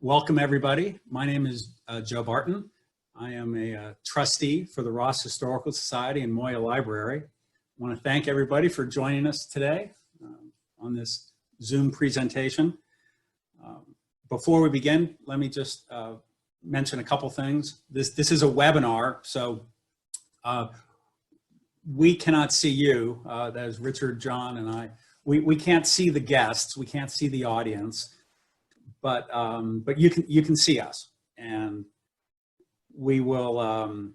Welcome everybody. My name is Joe Barton. I am a trustee for the Ross Historical Society and Moya Library. I want to thank everybody for joining us today on this Zoom presentation. Before we begin, let me just mention a couple things. This is a webinar, so we cannot see you, that is Richard, John, and I. We can't see the guests, we can't see the audience. But you can see us, and we will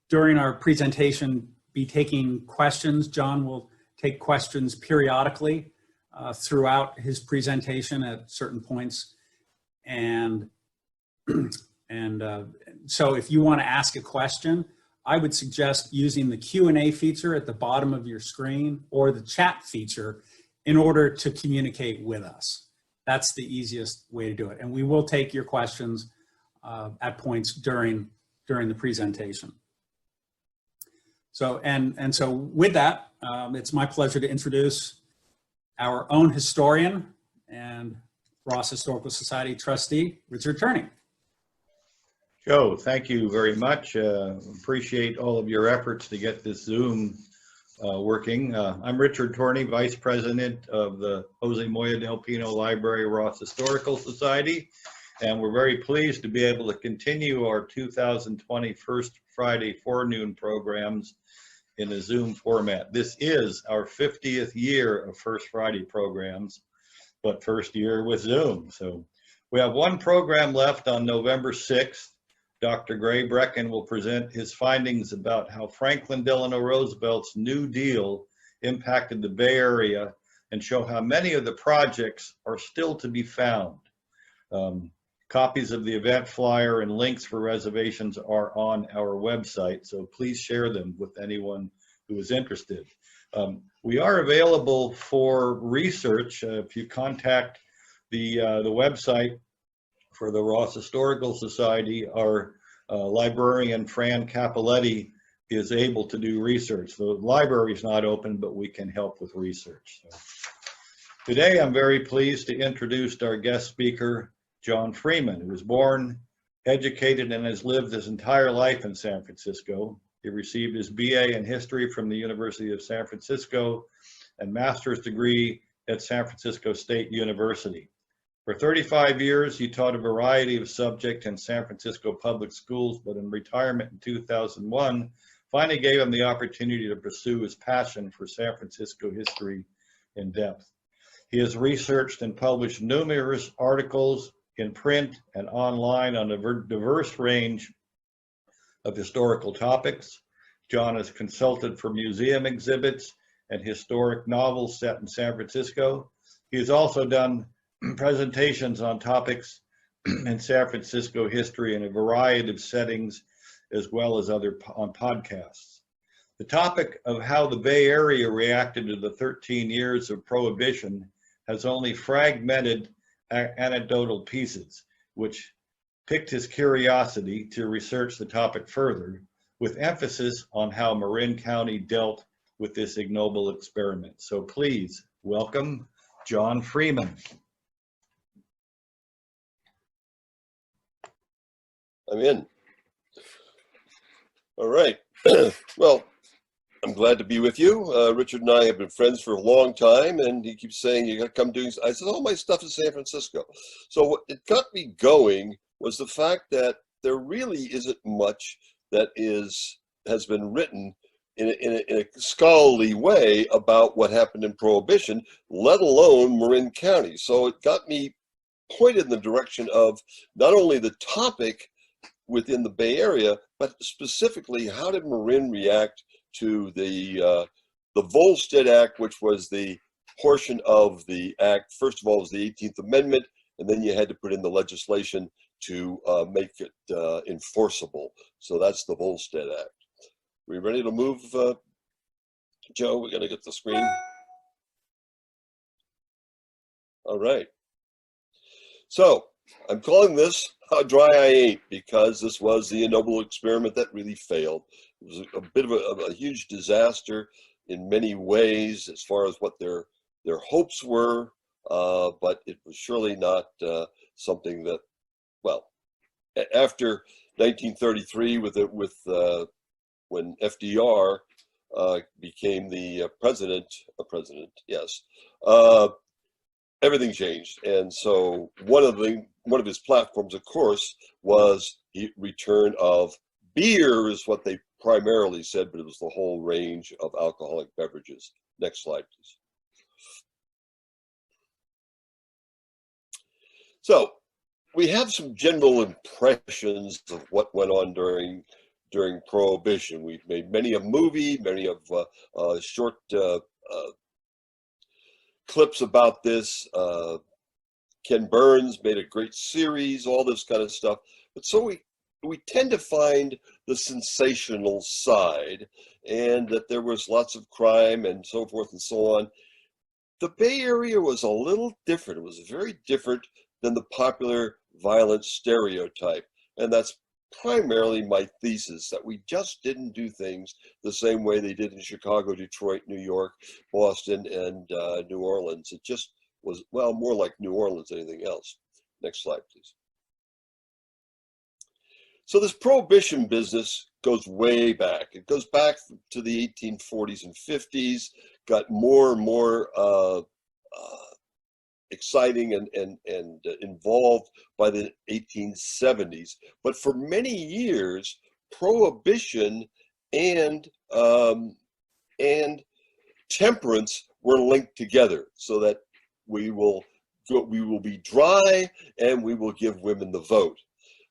during our presentation be taking questions. John will take questions periodically throughout his presentation at certain points, and so if you want to ask a question, I would suggest using the Q&A feature at the bottom of your screen or the chat feature in order to communicate with us. That's the easiest way to do it. And we will take your questions at points during the presentation. So, so with that, it's my pleasure to introduce our own historian and Ross Historical Society trustee, Richard Turney. Joe, thank you very much. Appreciate all of your efforts to get this Zoom working. I'm Richard Torney, Vice President of the Jose Moya del Pino Library Ross Historical Society, and we're very pleased to be able to continue our 2020 First Friday forenoon programs in a Zoom format. This is our 50th year of First Friday programs, but first year with Zoom. So we have one program left on November 6th. Dr. Gray Brecken will present his findings about how Franklin Delano Roosevelt's New Deal impacted the Bay Area and show how many of the projects are still to be found. Copies of the event flyer and links for reservations are on our website, so please share them with anyone who is interested. We are available for research. If you contact the website for the Ross Historical Society, our librarian, Fran Capoletti, is able to do research. The library is not open, but we can help with research. So today, I'm very pleased to introduce our guest speaker, John Freeman, who was born, educated, and has lived his entire life in San Francisco. He received his BA in history from the University of San Francisco and master's degree at San Francisco State University. For 35 years, he taught a variety of subjects in San Francisco public schools, but in retirement in 2001, finally gave him the opportunity to pursue his passion for San Francisco history in depth. He has researched and published numerous articles in print and online on a diverse range of historical topics. John has consulted for museum exhibits and historic novels set in San Francisco. He has also done presentations on topics in San Francisco history in a variety of settings, as well as on podcasts. The topic of how the Bay Area reacted to the 13 years of Prohibition has only fragmented anecdotal pieces, which piqued his curiosity to research the topic further, with emphasis on how Marin County dealt with this ignoble experiment. So please welcome John Freeman. I'm in. All right. Well, I'm glad to be with you. Richard and I have been friends for a long time, and he keeps saying, you got to come doing, I said, all my stuff is San Francisco. So what it got me going was the fact that there really isn't much that has been written in a scholarly way about what happened in Prohibition, let alone Marin County. So it got me pointed in the direction of not only the topic within the Bay Area, but specifically, how did Marin react to the Volstead Act, which was the portion of the act. First of all, was the 18th Amendment, and then you had to put in the legislation to make it enforceable. So that's the Volstead Act. We ready to move, Joe? We're gonna get the screen. All right. So I'm calling this How Dry I Ain't, because this was the ignoble experiment that really failed. It was a bit of a huge disaster in many ways as far as what their hopes were. but it was surely not something that, well, after 1933, when FDR became the president, yes, everything changed. And so one of his platforms, of course, was the return of beer, is what they primarily said, but it was the whole range of alcoholic beverages. Next slide, please. So we have some general impressions of what went on during Prohibition. We've made many a movie, many of short clips about this. Ken Burns made a great series, all this kind of stuff. But so we tend to find the sensational side, and that there was lots of crime and so forth and so on. The Bay Area was a little different. It was very different than the popular violent stereotype. And that's primarily my thesis, that we just didn't do things the same way they did in Chicago, Detroit, New York, Boston, and New Orleans. It just was, well, more like New Orleans than anything else. Next slide, please. So this Prohibition business goes way back. It goes back to the 1840s and 50s, got more and more exciting and involved by the 1870s. But for many years, Prohibition and temperance were linked together, so that we will be dry and we will give women the vote.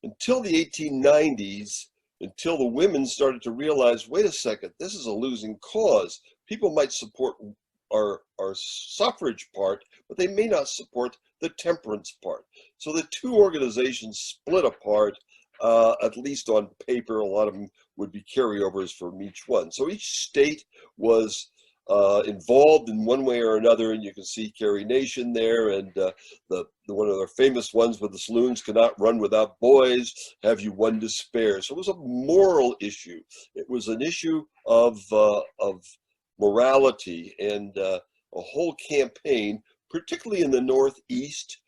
Until the 1890s, until the women started to realize, wait a second, this is a losing cause. People might support our suffrage part, but they may not support the temperance part. So the two organizations split apart, at least on paper. A lot of them would be carryovers from each one. So each state was involved in one way or another, and you can see Carrie Nation there, and the one of their famous ones with the saloons: cannot run without boys, have you one to spare. So it was a moral issue. It was an issue of morality, and a whole campaign, particularly in the Northeast,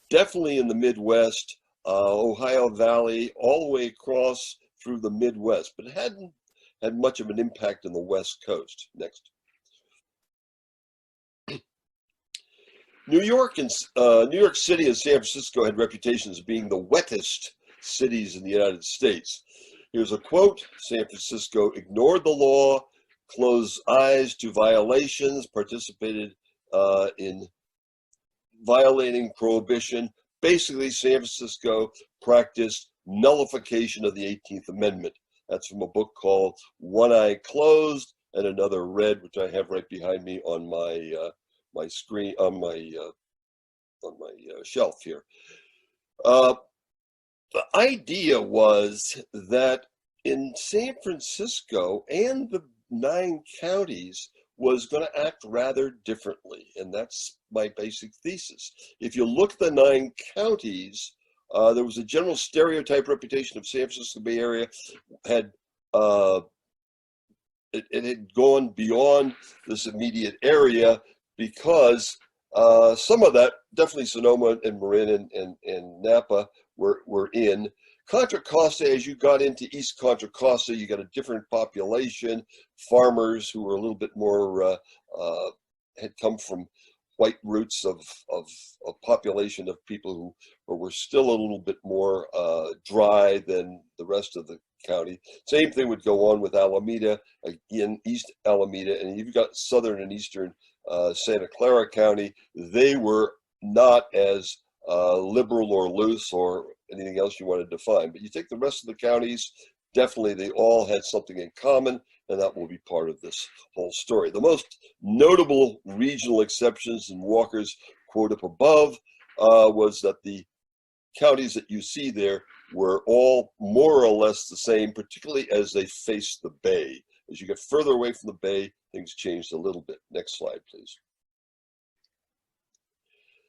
definitely in the Midwest, Ohio Valley, all the way across through the Midwest, but it hadn't had much of an impact on the West Coast. Next. New York City and San Francisco had reputations as being the wettest cities in the United States. Here's a quote: San Francisco ignored the law, closed eyes to violations, participated in violating Prohibition. Basically, San Francisco practiced nullification of the 18th Amendment. That's from a book called One Eye Closed and Another Red, which I have right behind me on my screen, on my shelf here. The idea was that in San Francisco and the 9 counties was going to act rather differently, and that's my basic thesis. If you look at the 9 counties, there was a general stereotype reputation of San Francisco Bay Area had it had gone beyond this immediate area, because some of that, definitely Sonoma and Marin and Napa were in. Contra Costa, as you got into East Contra Costa, you got a different population, farmers who were a little bit more, had come from white roots of population of people who were still a little bit more dry than the rest of the county. Same thing would go on with Alameda, again, East Alameda, and you've got southern and eastern Santa Clara County. They were not as liberal or loose or anything else you want to define. But you take the rest of the counties, definitely they all had something in common, and that will be part of this whole story. The most notable regional exceptions, and Walker's quote up above, was that the counties that you see there were all more or less the same, particularly as they faced the bay. As you get further away from the bay, things changed a little bit. Next slide, please.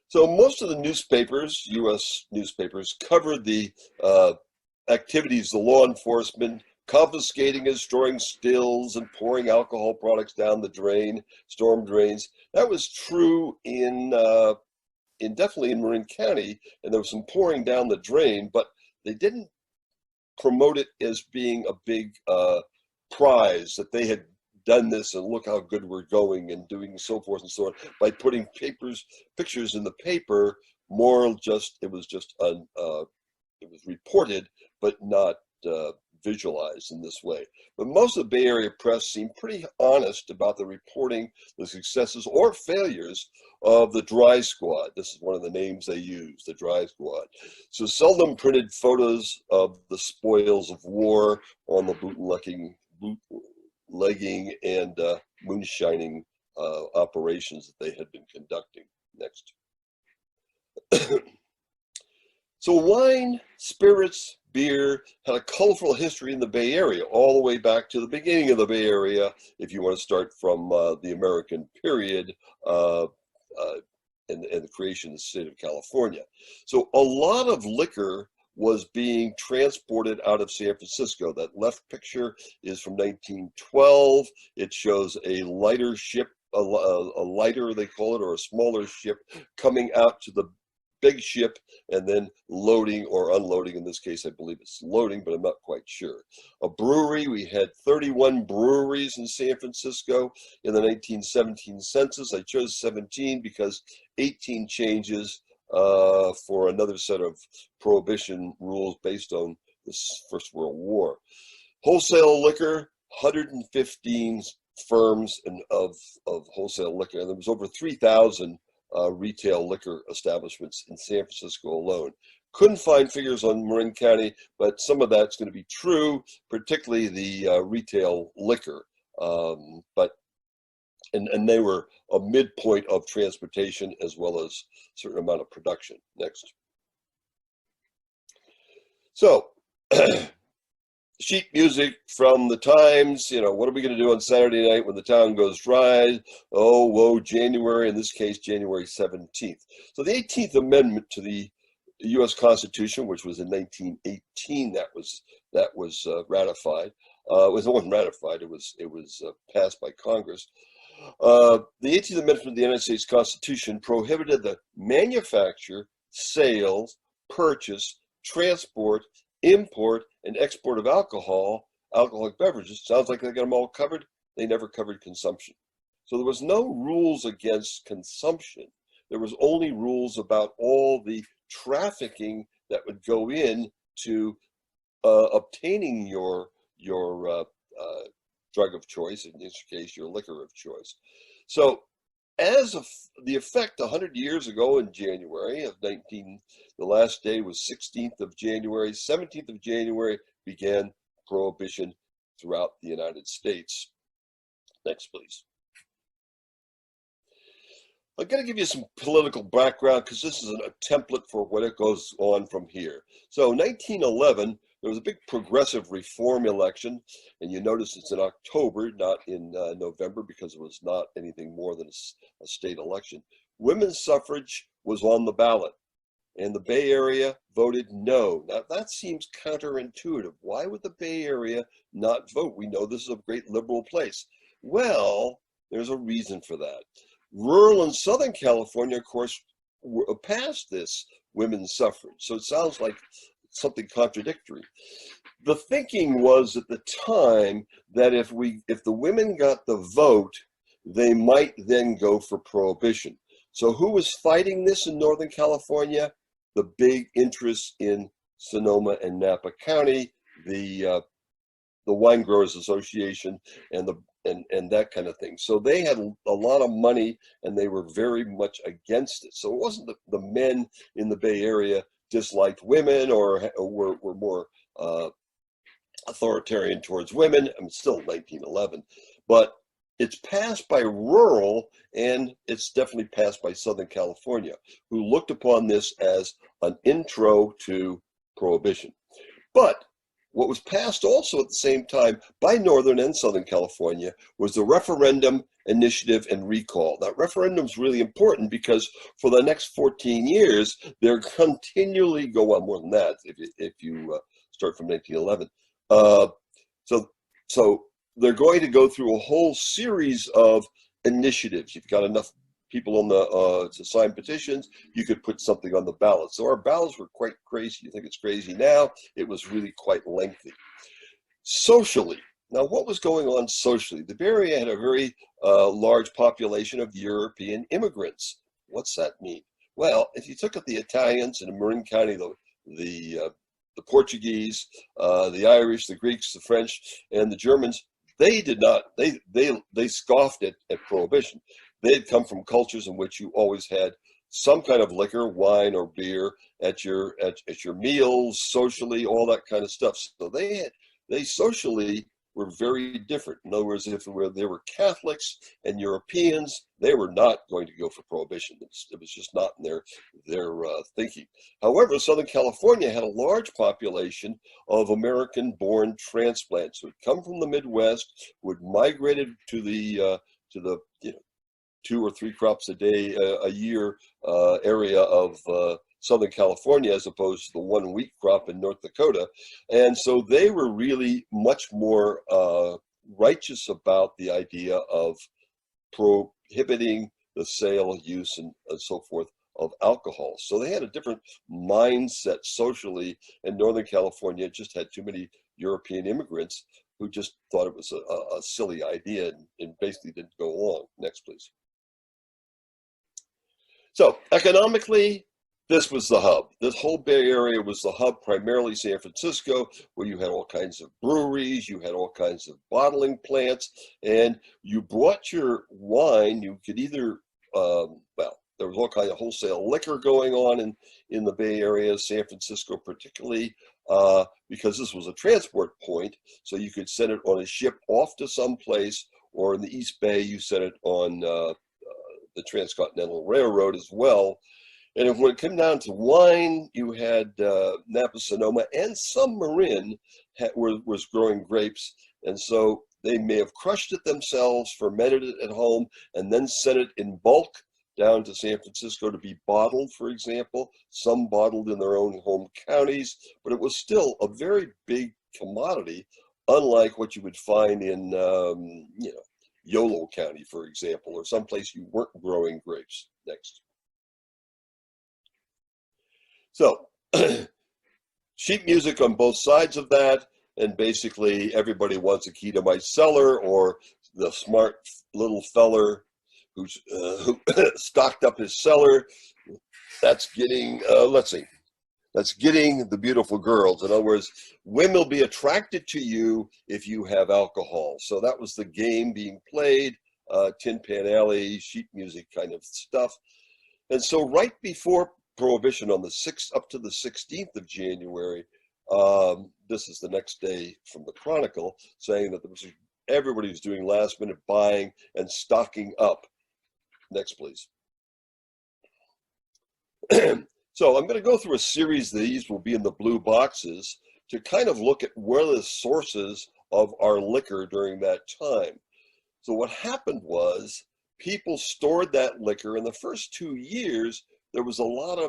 So most of the newspapers, U.S. newspapers, covered the activities, the law enforcement, confiscating and storing stills and pouring alcohol products down the drain, storm drains. That was true in definitely in Marin County, and there was some pouring down the drain, but they didn't promote it as being a big prize that they had done this and look how good we're going and doing so forth and so on by putting pictures in the paper. More just it was reported but not visualized in this way. But most of the Bay Area press seemed pretty honest about the reporting the successes or failures of the Dry Squad. This is one of the names they use, the Dry Squad. So seldom printed photos of the spoils of war on the bootlegging and moonshining operations that they had been conducting. Next. So wine, spirits, beer had a colorful history in the Bay Area, all the way back to the beginning of the Bay Area, if you want to start from the American period and the creation of the state of California. So a lot of liquor was being transported out of San Francisco. That left picture is from 1912. It shows a lighter ship, a lighter they call it, or a smaller ship coming out to the big ship and then loading or unloading. In this case, I believe it's loading, but I'm not quite sure. A brewery, we had 31 breweries in San Francisco in the 1917 census. I chose 17 because 18 changes for another set of prohibition rules based on the First World War. Wholesale liquor, 115 firms of wholesale liquor, and there was over 3,000 retail liquor establishments in San Francisco alone. Couldn't find figures on Marin County, but some of that's going to be true, particularly the retail liquor. And they were a midpoint of transportation as well as a certain amount of production. Next. So, sheet music from the Times, what are we going to do on Saturday night when the town goes dry? Oh, whoa, January, in this case, January 17th. So the 18th Amendment to the U.S. Constitution, which was in 1918, that was ratified. It wasn't ratified, it was passed by Congress. The 18th Amendment to the United States Constitution prohibited the manufacture, sales, purchase, transport, import, and export of alcoholic beverages. Sounds like they got them all covered. They never covered consumption. So there was no rules against consumption. There was only rules about all the trafficking that would go in to obtaining your drug of choice, in this case, your liquor of choice. So as of the effect 100 years ago in January of the last day was 16th of January, 17th of January began prohibition throughout the United States. Next, please. I'm going to give you some political background because this is a template for what it goes on from here. So 1911, there was a big progressive reform election, and you notice it's in October, not in November, because it was not anything more than a state election. Women's suffrage was on the ballot, and the Bay Area voted no. Now, that seems counterintuitive. Why would the Bay Area not vote? We know this is a great liberal place. Well, there's a reason for that. Rural and Southern California, of course, passed this women's suffrage, so it sounds like something contradictory. The thinking was at the time that if the women got the vote, they might then go for prohibition. So who was fighting this in Northern California? The big interests in Sonoma and Napa County, the Wine Growers Association, and that kind of thing. So they had a lot of money, and they were very much against it. So it wasn't the men in the Bay Area disliked women or were more authoritarian towards women. I mean, still 1911, but it's passed by rural, and it's definitely passed by Southern California, who looked upon this as an intro to prohibition. But what was passed also at the same time by Northern and Southern California was the referendum, initiative, and recall. That referendum is really important because for the next 14 years, they're continually go on more than that if you start from 1911. So they're going to go through a whole series of initiatives. You've got enough people on the to sign petitions. You could put something on the ballot. So our ballots were quite crazy. You think it's crazy now? It was really quite lengthy. Socially, now what was going on socially? The Bay Area had a very large population of European immigrants. What's that mean? Well, if you took at the Italians in Marin County, the Portuguese, the Irish, the Greeks, the French, and the Germans, they did not. They scoffed at prohibition. They had come from cultures in which you always had some kind of liquor, wine or beer at your meals, socially, all that kind of stuff. So they socially were very different. In other words, if they were Catholics and Europeans, they were not going to go for prohibition. It was just not in their thinking. However, Southern California had a large population of American-born transplants who had come from the Midwest, who had migrated to the 2 or 3 crops a day a year area of Southern California, as opposed to the 1 wheat crop in North Dakota. And so they were really much more righteous about the idea of prohibiting the sale, use, and so forth of alcohol. So they had a different mindset socially, and Northern California just had too many European immigrants who just thought it was a silly idea and basically didn't go along. Next, please. So economically, this was the hub. This whole Bay Area was the hub, primarily San Francisco, where you had all kinds of breweries, you had all kinds of bottling plants, and you brought your wine. You could either, there was all kinds of wholesale liquor going on in the Bay Area, San Francisco particularly, because this was a transport point. So you could send it on a ship off to some place, or in the East Bay, you sent it on the Transcontinental Railroad as well. And when it came down to wine, you had Napa Sonoma and some Marin was growing grapes. And so they may have crushed it themselves, fermented it at home, and then sent it in bulk down to San Francisco to be bottled, for example. Some bottled in their own home counties, but it was still a very big commodity, unlike what you would find in, Yolo County, for example, or someplace you weren't growing grapes. Next. So sheet music on both sides of that, and basically everybody wants a key to my cellar, or the smart little feller who stocked up his cellar. That's getting, that's getting the beautiful girls. In other words, women will be attracted to you if you have alcohol. So that was the game being played, Tin Pan Alley, sheet music kind of stuff. And so right before Prohibition, on the 6th up to the 16th of January, this is the next day from the Chronicle, saying that everybody was doing last minute buying and stocking up. Next, please. So I'm going to go through a series. These will be in the blue boxes to kind of look at where the sources of our liquor during that time. So what happened was people stored that liquor. In the first 2 years, there was a lot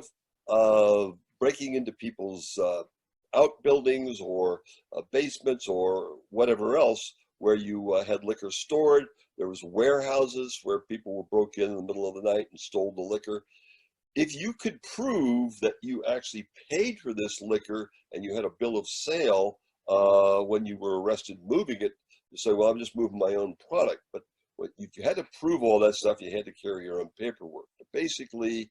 of breaking into people's outbuildings or basements or whatever else where you had liquor stored. There was warehouses where people were broke in the middle of the night and stole the liquor. If you could prove that you actually paid for this liquor and you had a bill of sale when you were arrested moving it, you say, well, I'm just moving my own product. But if you had to prove all that stuff, you had to carry your own paperwork. But basically,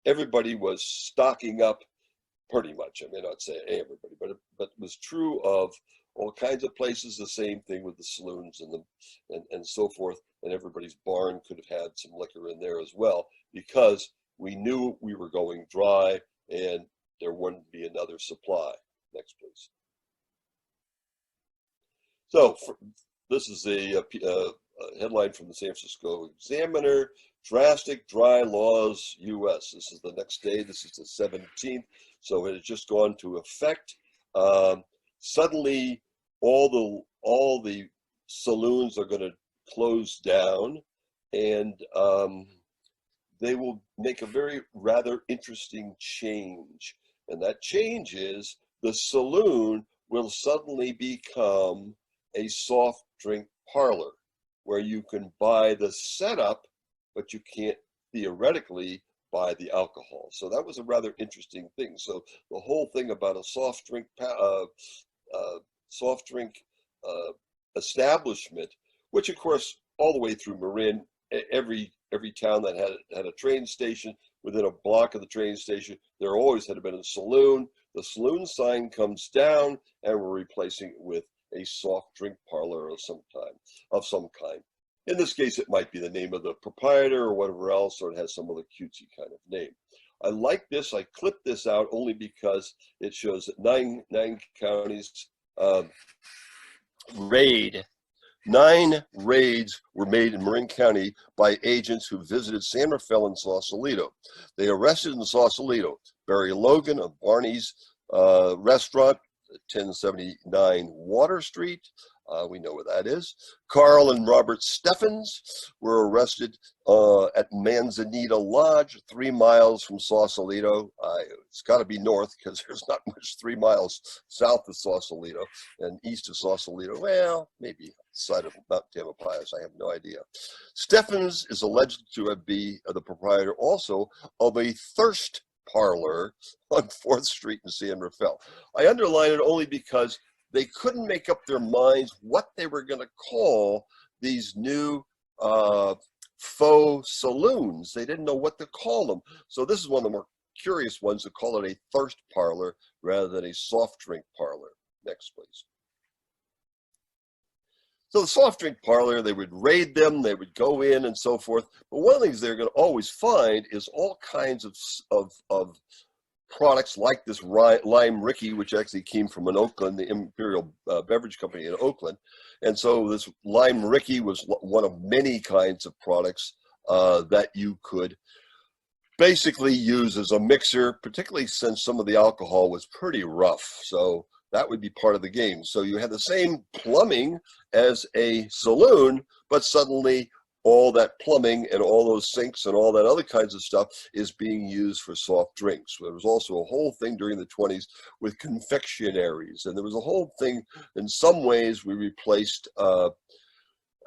everybody was stocking up pretty much. I may not say everybody, but it was true of all kinds of places. The same thing with the saloons and so forth. And everybody's barn could have had some liquor in there as well, because we knew we were going dry and there wouldn't be another supply. Next, please. So this is a headline from the San Francisco Examiner: drastic dry laws U.S. This is the next day. This is the 17th. So it has just gone to effect. Suddenly, all the saloons are going to close down, and they will make a very rather interesting change. And that change is the saloon will suddenly become a soft drink parlor. where you can buy the setup, but you can't theoretically buy the alcohol. So that was a rather interesting thing. So the whole thing about a soft drink establishment, which of course all the way through Marin, every town that had a train station, within a block of the train station, there always had been a saloon. The saloon sign comes down, and we're replacing it with a soft drink parlor of some kind. In this case, it might be the name of the proprietor or whatever else, or it has some other cutesy kind of name. I like this. I clipped this out only because it shows that nine counties Nine raids were made in Marin County by agents who visited San Rafael and Sausalito. They arrested in Sausalito Barry Logan of Barney's restaurant, 1079 Water Street. We know where that is. Carl and Robert Steffens were arrested at Manzanita Lodge, 3 miles from Sausalito. It's got to be north because there's not much 3 miles south of Sausalito and east of Sausalito. Well, maybe side of Mount Tamalpais. I have no idea. Steffens is alleged to be the proprietor also of a thirst parlor on 4th Street in San Rafael. I underline it only because they couldn't make up their minds what they were going to call these new faux saloons. They didn't know what to call them. So this is one of the more curious ones to call it a thirst parlor rather than a soft drink parlor. Next, please. So the soft drink parlor, they would raid them, they would go in and so forth. But one of the things they're going to always find is all kinds of products like this Lime Ricky, which actually came from an Oakland, the Imperial Beverage Company in Oakland. And so this Lime Ricky was one of many kinds of products that you could basically use as a mixer, particularly since some of the alcohol was pretty rough. So that would be part of the game. So you had the same plumbing as a saloon, but suddenly all that plumbing and all those sinks and all that other kinds of stuff is being used for soft drinks. There was also a whole thing during the 20s with confectionaries, and there was a whole thing, in some ways, we replaced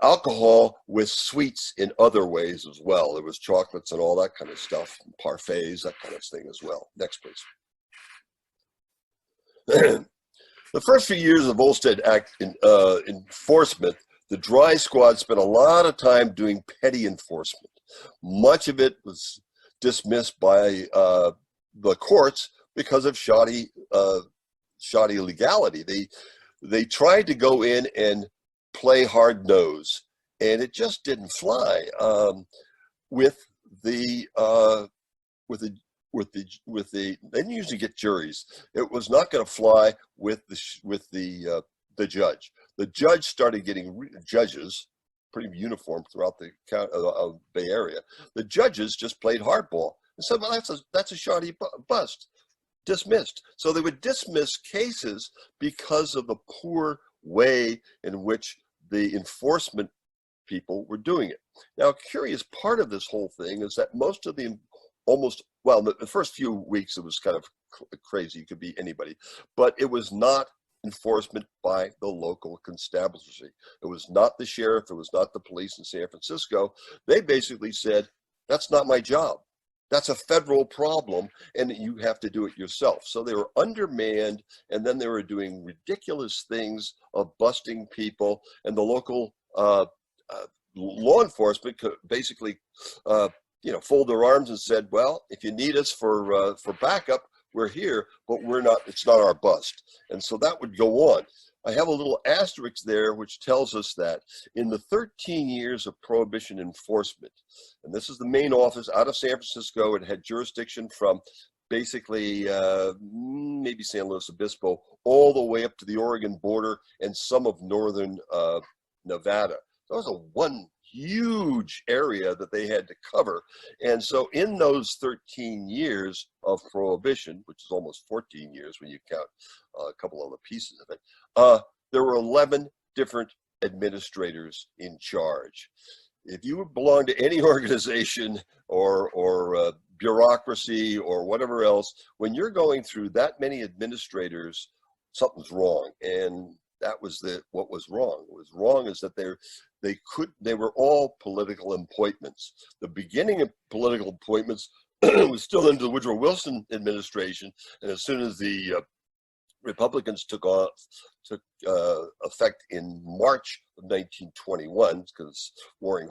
alcohol with sweets in other ways as well. There was chocolates and all that kind of stuff, parfaits, that kind of thing as well. Next, please. The first few years of Volstead Act enforcement, the dry squad spent a lot of time doing petty enforcement. Much of it was dismissed by the courts because of shoddy legality. They tried to go in and play hard nose, and it just didn't fly they didn't usually get juries. It was not going to fly with the judge. The judge started getting judges, pretty uniform throughout the Bay Area. The judges just played hardball and said, "Well, that's a shoddy bust." Dismissed. So they would dismiss cases because of the poor way in which the enforcement people were doing it. Now, a curious part of this whole thing is that most of the the first few weeks it was kind of crazy. It could be anybody, but it was not enforcement by the local constabulary. It was not the sheriff. It was not the police in San Francisco. They basically said, "That's not my job. That's a federal problem, and you have to do it yourself." So they were undermanned, and then they were doing ridiculous things of busting people, and the local law enforcement could basically fold their arms and said, "Well, if you need us for backup, we're here, but we're not. It's not our bust." And so that would go on. I have a little asterisk there which tells us that in the 13 years of prohibition enforcement, and this is the main office out of San Francisco, it had jurisdiction from basically maybe San Luis Obispo all the way up to the Oregon border and some of northern Nevada. That was one huge area that they had to cover. And so in those 13 years of prohibition, which is almost 14 years when you count a couple other pieces of it, there were 11 different administrators in charge. If you belong to any organization or bureaucracy or whatever else, when you're going through that many administrators, something's wrong. And that was what was wrong. What was wrong is that they were all political appointments. The beginning of political appointments was still under the Woodrow Wilson administration, and as soon as the Republicans took effect in March of 1921, because Warren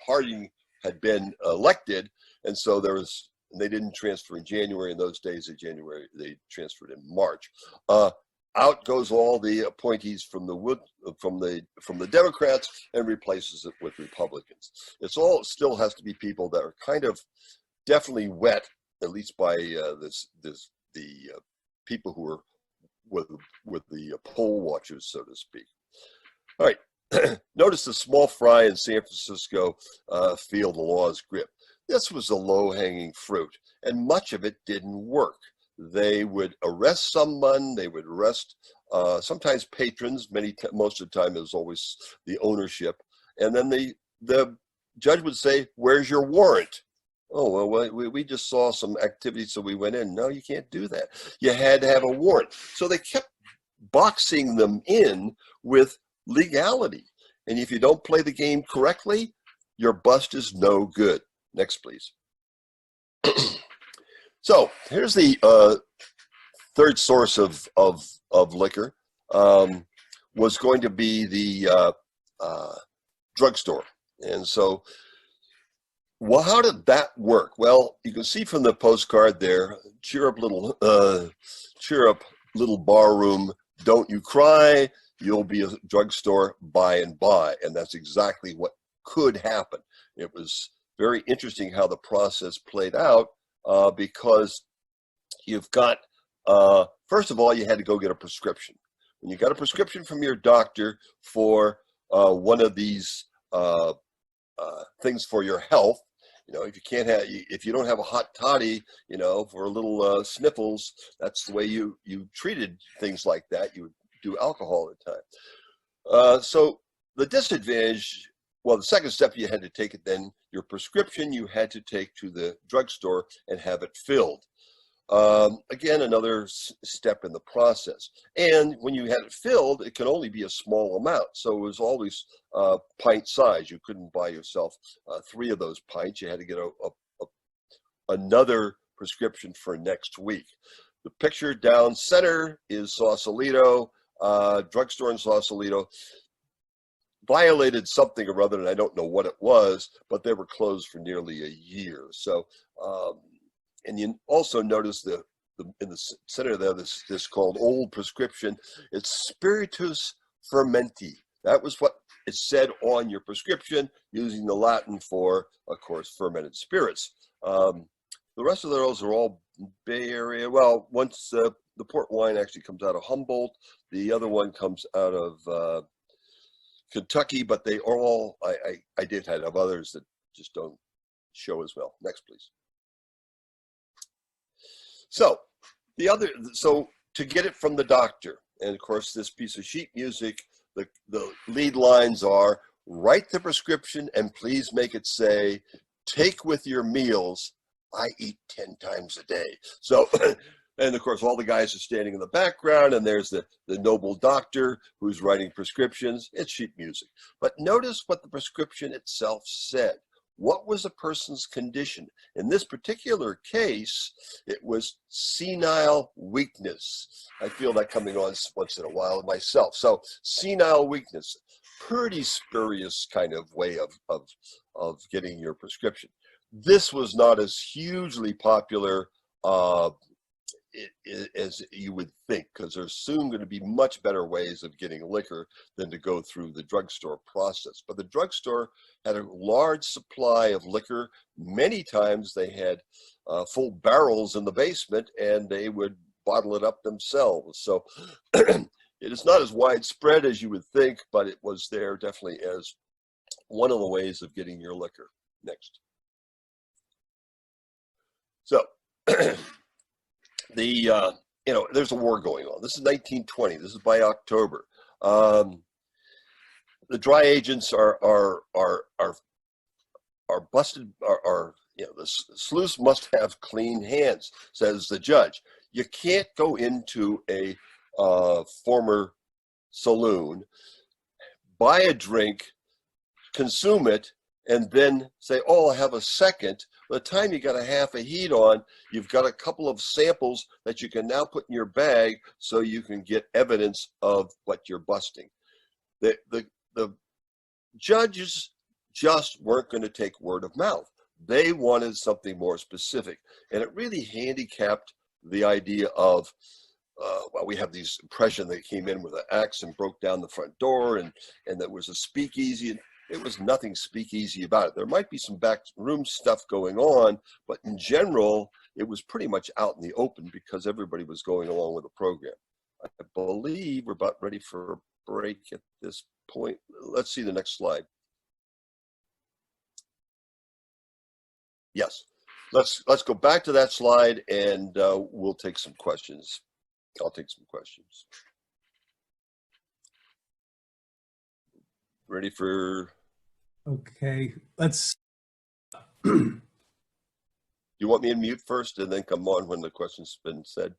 Harding had been elected, and so they didn't transfer in January. In those days of January, they transferred in March. Out goes all the appointees from the Democrats and replaces it with Republicans. Still has to be people that are kind of definitely wet, at least by the people who are with the poll watchers, so to speak. All right, notice the small fry in San Francisco feel the law's grip. This was the low-hanging fruit, and much of it didn't work. They would arrest someone, they would arrest sometimes patrons, most of the time it was always the ownership, and then the judge would say, "Where's your warrant?" "Oh, well, we just saw some activity, so we went in." "No, you can't do that. You had to have a warrant." So they kept boxing them in with legality. And if you don't play the game correctly, your bust is no good. Next, please. So here's the third source of liquor, was going to be the drugstore. And so, well, how did that work? Well, you can see from the postcard there, cheer up little bar room, don't you cry, you'll be a drugstore by and by. And that's exactly what could happen. It was very interesting how the process played out, because you've got, first of all, you had to go get a prescription. When you got a prescription from your doctor for one of these things for your health, if you don't have a hot toddy, for a little sniffles, that's the way you treated things like that. You would do alcohol at the time. So the disadvantage, well, the second step, you had to take it then, your prescription you had to take to the drugstore and have it filled. Again, another step in the process. And when you had it filled, it could only be a small amount. So it was always pint size. You couldn't buy yourself 3 of those pints. You had to get another prescription for next week. The picture down center is Sausalito, drugstore in Sausalito. Violated something or other, and I don't know what it was, but they were closed for nearly a year. So, and you also notice in the center there, this called old prescription. It's spiritus fermenti. That was what it said on your prescription, using the Latin for, of course, fermented spirits. The rest of those are all Bay Area. Well, once the port wine actually comes out of Humboldt, the other one comes out of Kentucky, but they are all, I did have others that just don't show as well. Next, please. So to get it from the doctor, and of course this piece of sheet music, the lead lines are, write the prescription and please make it say, take with your meals, I eat 10 times a day. So, and of course, all the guys are standing in the background, and there's the noble doctor who's writing prescriptions. It's sheet music. But notice what the prescription itself said. What was a person's condition? In this particular case, it was senile weakness. I feel that coming on once in a while myself. So senile weakness, pretty spurious kind of way of getting your prescription. This was not as hugely popular as you would think, because there's soon going to be much better ways of getting liquor than to go through the drugstore process. But the drugstore had a large supply of liquor. Many times they had full barrels in the basement, and they would bottle it up themselves. So it is not as widespread as you would think, but it was there definitely as one of the ways of getting your liquor. Next. So there's a war going on. This is 1920. This is by October. The dry agents are busted. The sleuths must have clean hands, says the judge. You can't go into a former saloon, buy a drink, consume it, and then say, oh, I have a second. By the time you got a half a heat on, you've got a couple of samples that you can now put in your bag so you can get evidence of what you're busting. The judges just weren't going to take word of mouth. They wanted something more specific. And it really handicapped the idea of, well, we have these impression that came in with an axe and broke down the front door, and there was a speakeasy. And it was nothing speakeasy about it. There might be some backroom stuff going on, but in general, it was pretty much out in the open because everybody was going along with the program. I believe we're about ready for a break at this point. Let's see the next slide. Yes, let's go back to that slide, and we'll take some questions. I'll take some questions. Ready for? Okay, let's. You want me to mute first and then come on when the question's been said?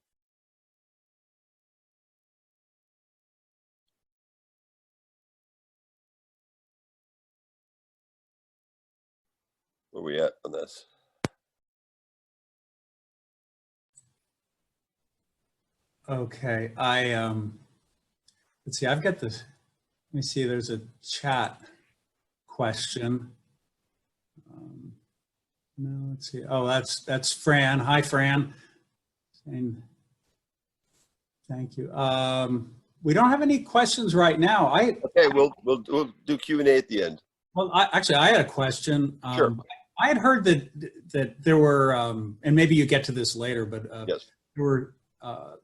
Where are we at on this? Okay, let's see, I've got this. Let me see, there's a chat question. No, let's see. Oh, that's Fran. Hi, Fran. And thank you. We don't have any questions right now. Okay, we'll do Q&A at the end. Well, actually, I had a question. Sure. I had heard that there were, and maybe you get to this later, but Yes. there were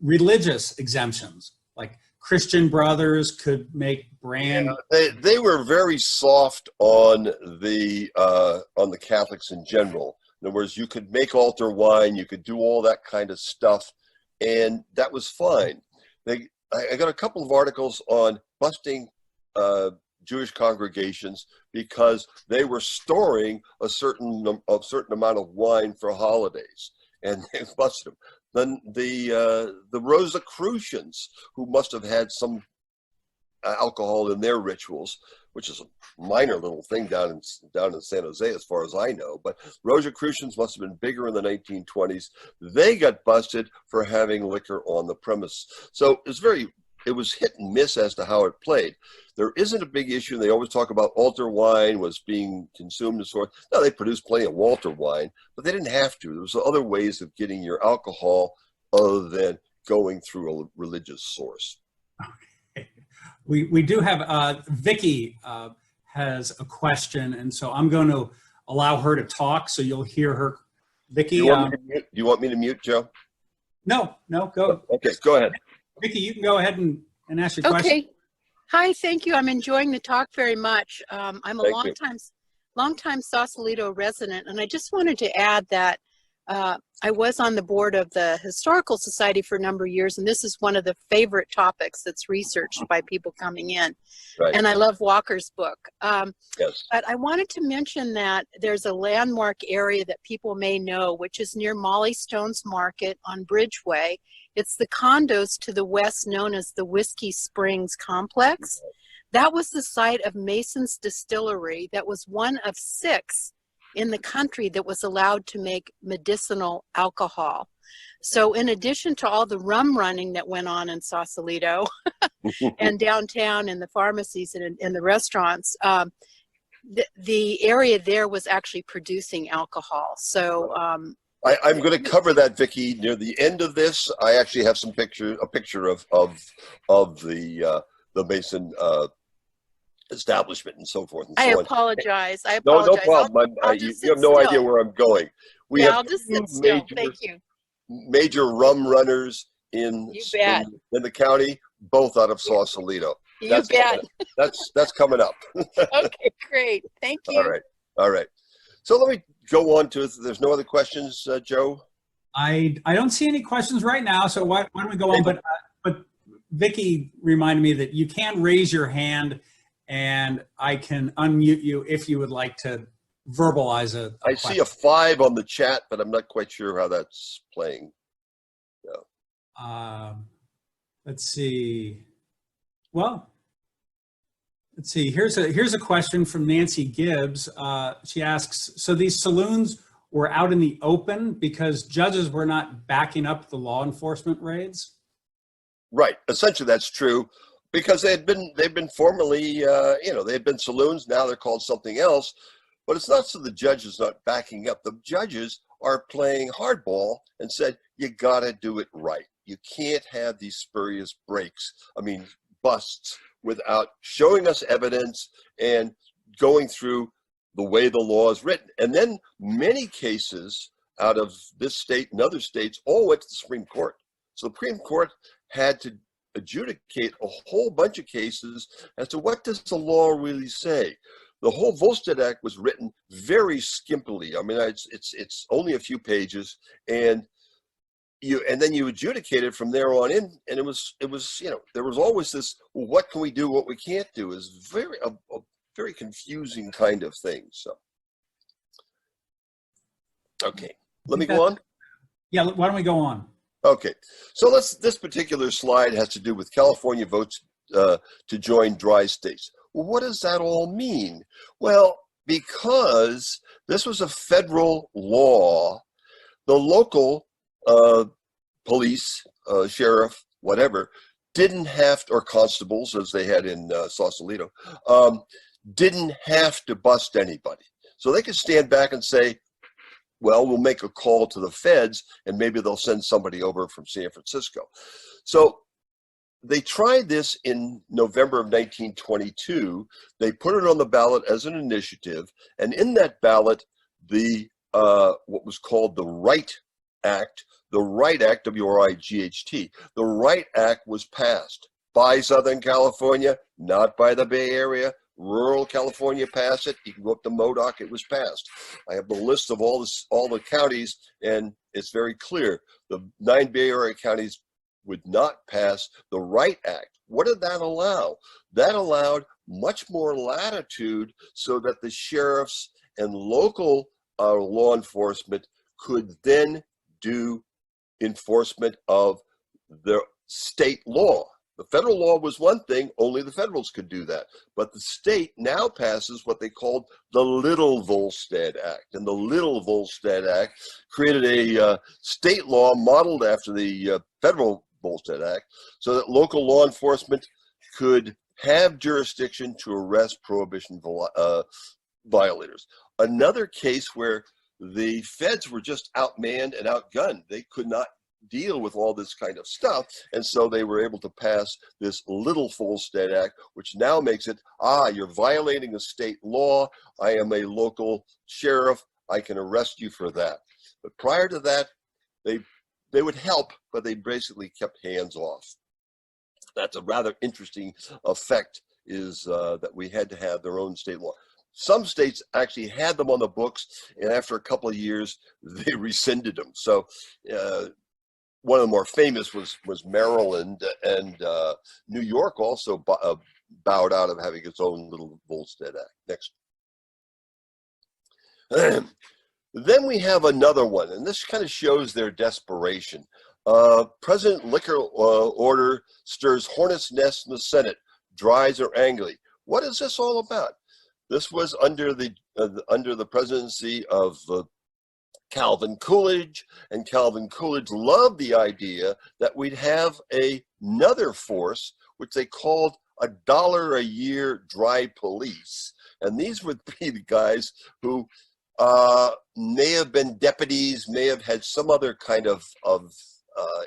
religious exemptions, like Christian Brothers could make brand. Yeah, they were very soft on the Catholics in general. In other words, you could make altar wine, you could do all that kind of stuff, and that was fine. I got a couple of articles on busting Jewish congregations because they were storing a certain amount of wine for holidays, and they busted them. Then the Rosicrucians, who must have had some alcohol in their rituals, which is a minor little thing down in San Jose as far as I know, but Rosicrucians must have been bigger in the 1920s. They got busted for having liquor on the premise. So it was hit and miss as to how it played. There isn't a big issue. They always talk about altar wine was being consumed and so forth. No, they produced plenty of altar wine, but they didn't have to. There was other ways of getting your alcohol other than going through a religious source. Okay. We do have, Vicky has a question, and so I'm going to allow her to talk, so you'll hear her. Vicky. Do you want me to mute, Joe? No, go. Okay, go ahead. Vicky, you can go ahead and ask your question. Okay. Hi, thank you. I'm enjoying the talk very much. I'm a long-time Sausalito resident, and I just wanted to add that I was on the board of the Historical Society for a number of years, and this is one of the favorite topics that's researched by people coming in. Right. And I love Walker's book. Yes. But I wanted to mention that there's a landmark area that people may know, which is near Molly Stone's Market on Bridgeway. It's the condos to the west known as the Whiskey Springs Complex. That was the site of Mason's Distillery that was one of 6 in the country that was allowed to make medicinal alcohol. So in addition to all the rum running that went on in Sausalito and downtown and the pharmacies and in the restaurants, the area there was actually producing alcohol. So I'm going to cover that, Vicky, near the end of this. I actually have a picture of the Mason establishment and so forth and so on. I apologize. No problem. You have no idea where I'm going. We have I'll just sit still. Thank you. Major rum runners in the county, both out of Sausalito. You bet. That's coming up. Okay, great. Thank you. All right. So let me go on to, there's no other questions, Joe? I don't see any questions right now, so why don't we go on? But Vicky reminded me that you can raise your hand and I can unmute you if you would like to verbalize a I see a 5 on the chat, but I'm not quite sure how that's playing. Yeah. Let's see. Well, Let's see, here's a question from Nancy Gibbs. She asks, so these saloons were out in the open because judges were not backing up the law enforcement raids? Right. Essentially, that's true, because they've been formerly, they had been saloons. Now they're called something else. But it's not so the judge is not backing up. The judges are playing hardball and said, you got to do it right. You can't have these spurious busts, without showing us evidence and going through the way the law is written. And then many cases out of this state and other states all went to the Supreme Court. So the Supreme Court had to adjudicate a whole bunch of cases as to what does the law really say. The whole Volstead Act was written very skimpily. I mean, it's only a few pages, and then you adjudicate it from there on in, and it was there was always this, well, what can we do, what we can't do, is a very confusing kind of thing. So, okay, let me go on. Yeah, why don't we go on? Okay, so this particular slide has to do with California votes to join dry states. Well, what does that all mean? Well, because this was a federal law, the local police, sheriff, whatever, didn't have to, or constables, as they had in Sausalito, didn't have to bust anybody. So they could stand back and say, well, we'll make a call to the feds and maybe they'll send somebody over from San Francisco. So they tried this in November of 1922. They put it on the ballot as an initiative, and in that ballot, the what was called the Wright Act, W-R-I-G-H-T, the Wright Act was passed by Southern California, not by the Bay Area. Rural California passed it. You can go up to Modoc, it was passed. I have the list of all the counties, and it's very clear. The 9 Bay Area counties would not pass the Wright Act. What did that allow? That allowed much more latitude so that the sheriffs and local law enforcement could then do enforcement of the state law. The federal law was one thing, only the federals could do that. But the state now passes what they called the Little Volstead Act. And the Little Volstead Act created a state law modeled after the federal Volstead Act so that local law enforcement could have jurisdiction to arrest prohibition violators. Another case where the feds were just outmanned and outgunned. They could not deal with all this kind of stuff, and so they were able to pass this Little Volstead Act, which now makes it, you're violating a state law, I am a local sheriff, I can arrest you for that. But prior to that, they would help, but they basically kept hands off. That's a rather interesting effect, is that we had to have their own state law. Some states actually had them on the books, and after a couple of years, they rescinded them. So one of the more famous was Maryland, and New York also bowed out of having its own Little Volstead Act. Next. Then we have another one, and this kind of shows their desperation. President liquor order stirs hornet's nest in the Senate, dries are angry. What is this all about? This was under the presidency of Calvin Coolidge, and Calvin Coolidge loved the idea that we'd have another force, which they called $1 a year dry police. And these would be the guys who may have been deputies, may have had some other kind of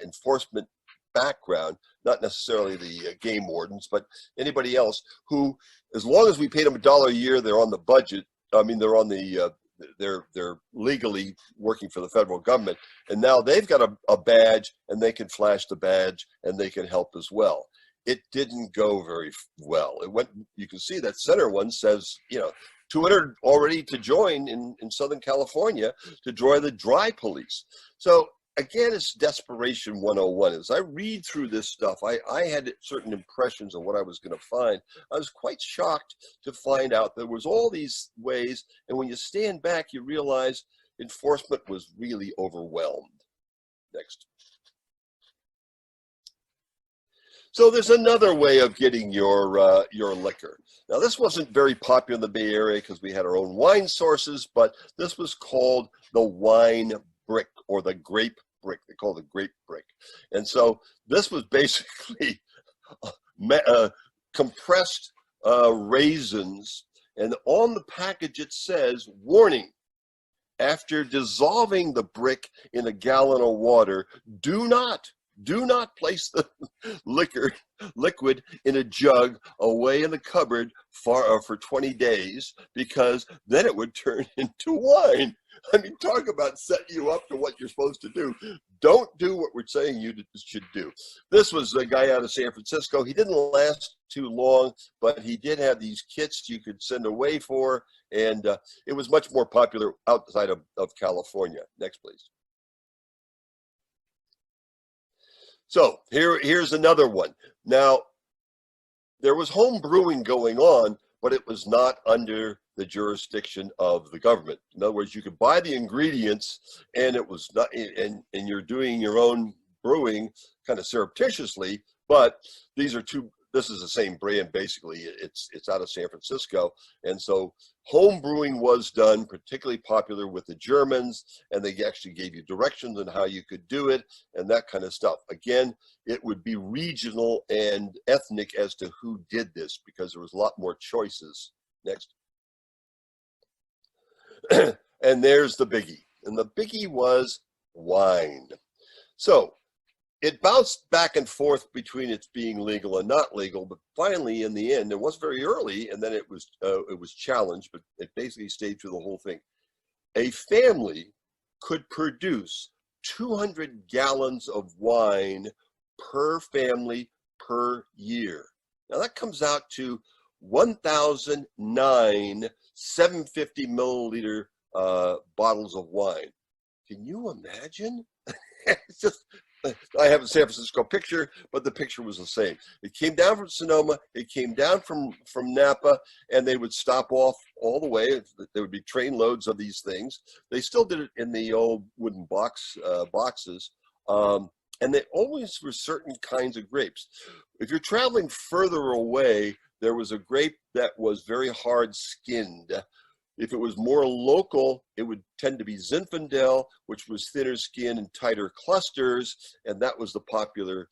enforcement background, not necessarily the game wardens, but anybody else who, as long as we paid them $1 a year, they're on the budget. I mean, they're on the they're legally working for the federal government, and now they've got a badge, and they can flash the badge, and they can help as well. It didn't go very well. It went. You can see that center one says, 200 already to join in Southern California to join the dry police. So again, it's desperation 101. As I read through this stuff, I had certain impressions of what I was going to find. I was quite shocked to find out there was all these ways, and when you stand back, you realize enforcement was really overwhelmed. Next. So there's another way of getting your liquor. Now this wasn't very popular in the Bay Area because we had our own wine sources, but this was called the wine brick or the grape brick. They call it the grape brick. And so this was basically compressed raisins, and on the package it says, warning, after dissolving the brick in a gallon of water, do not place the liquid in a jug away in the cupboard for 20 days, because then it would turn into wine. I mean, talk about setting you up to what you're supposed to do. Don't do what we're saying you should do. This was a guy out of San Francisco. He didn't last too long, but he did have these kits you could send away for, and it was much more popular outside of California. Next, please. So here's another one. Now, there was home brewing going on, but it was not under the jurisdiction of the government. In other words, you could buy the ingredients, and it was not, and you're doing your own brewing kind of surreptitiously. But these are two. This is the same brand, basically. It's out of San Francisco, and so home brewing was done, particularly popular with the Germans, and they actually gave you directions on how you could do it and that kind of stuff. Again, it would be regional and ethnic as to who did this, because there was a lot more choices. Next. And there's the biggie, and the biggie was wine. So it bounced back and forth between its being legal and not legal, but finally, in the end, it was very early, and then it was challenged, but it basically stayed through the whole thing. A family could produce 200 gallons of wine per family per year. Now that comes out to 1,009 750 milliliter bottles of wine. Can you imagine? It's just, I have a San Francisco picture, but the picture was the same. It came down from Sonoma, it came down from Napa, and they would stop off all the way. There would be train loads of these things. They still did it in the old wooden boxes, and they always were certain kinds of grapes. If you're traveling further away, there was a grape that was very hard skinned. If it was more local, it would tend to be Zinfandel, which was thinner skin and tighter clusters, and that was the popular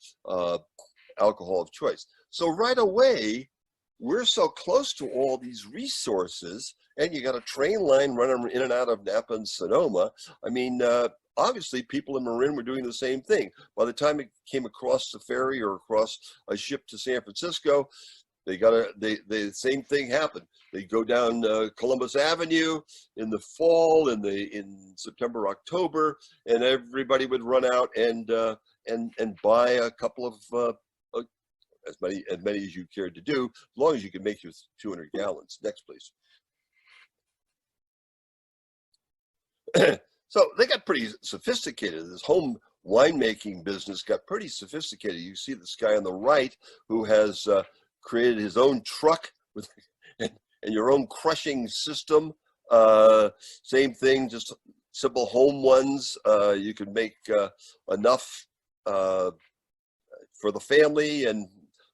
alcohol of choice. So right away, we're so close to all these resources, and you got a train line running in and out of Napa and Sonoma. I mean, obviously people in Marin were doing the same thing. By the time it came across the ferry or across a ship to San Francisco, the same thing happened. They go down Columbus Avenue in the fall, in September, October, and everybody would run out and buy a couple of as many as you cared to do, as long as you could make your 200 gallons. Next, please. So they got pretty sophisticated. This home winemaking business got pretty sophisticated. You see this guy on the right who has created his own truck with and your own crushing system. Same thing, just simple home ones. You could make enough for the family and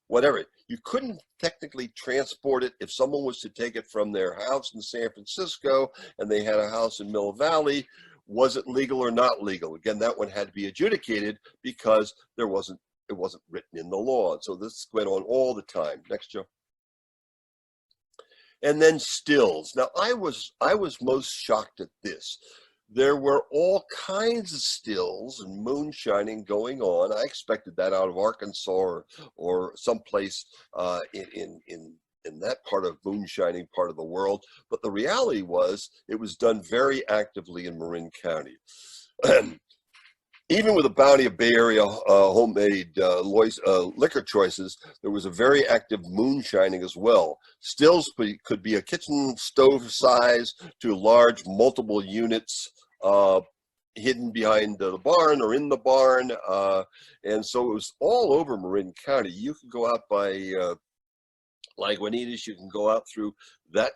whatever. You couldn't technically transport it if someone was to take it from their house in San Francisco and they had a house in Mill Valley. Was it legal or not legal? Again, that one had to be adjudicated because it wasn't written in the law. So this went on all the time. Next, Joe. And then stills. Now I was most shocked at this. There were all kinds of stills and moonshining going on. I expected that out of Arkansas or someplace in that part of moonshining part of the world. But the reality was it was done very actively in Marin County. Even with the bounty of Bay Area homemade liquor choices, there was a very active moonshining as well. Stills could be a kitchen stove size to large multiple units hidden behind the barn or in the barn. And so it was all over Marin County. You could go out by Lagunitas, you can go out through that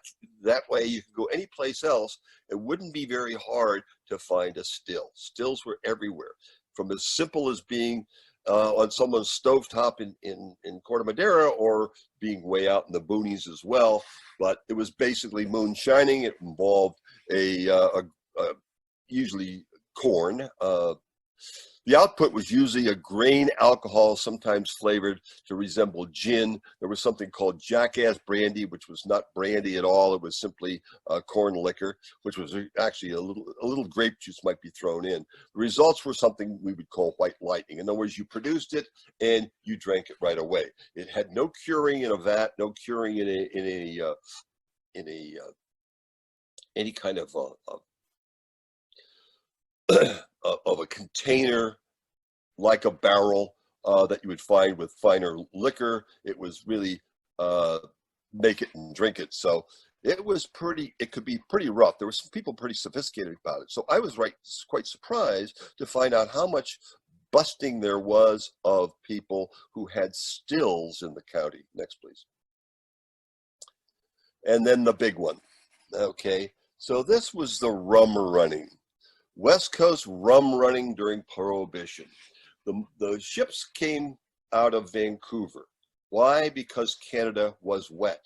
way, you can go any place else. It wouldn't be very hard to find a still. Stills were everywhere, from as simple as being on someone's stovetop in Corte Madera, or being way out in the boonies as well. But it was basically moonshining. It involved usually corn. The output was usually a grain alcohol, sometimes flavored to resemble gin. There was something called jackass brandy, which was not brandy at all. It was simply corn liquor, which was actually a little grape juice might be thrown in. The results were something we would call white lightning. In other words, you produced it and you drank it right away. It had no curing in a vat, no curing in any kind of of a container like a barrel that you would find with finer liquor. It was really make it and drink it. So it could be pretty rough. There were some people pretty sophisticated about it. So I was quite surprised to find out how much busting there was of people who had stills in the county. Next, please. And then the big one. Okay, so this was the rum running. West Coast rum running during Prohibition. The ships came out of Vancouver. Why? Because Canada was wet.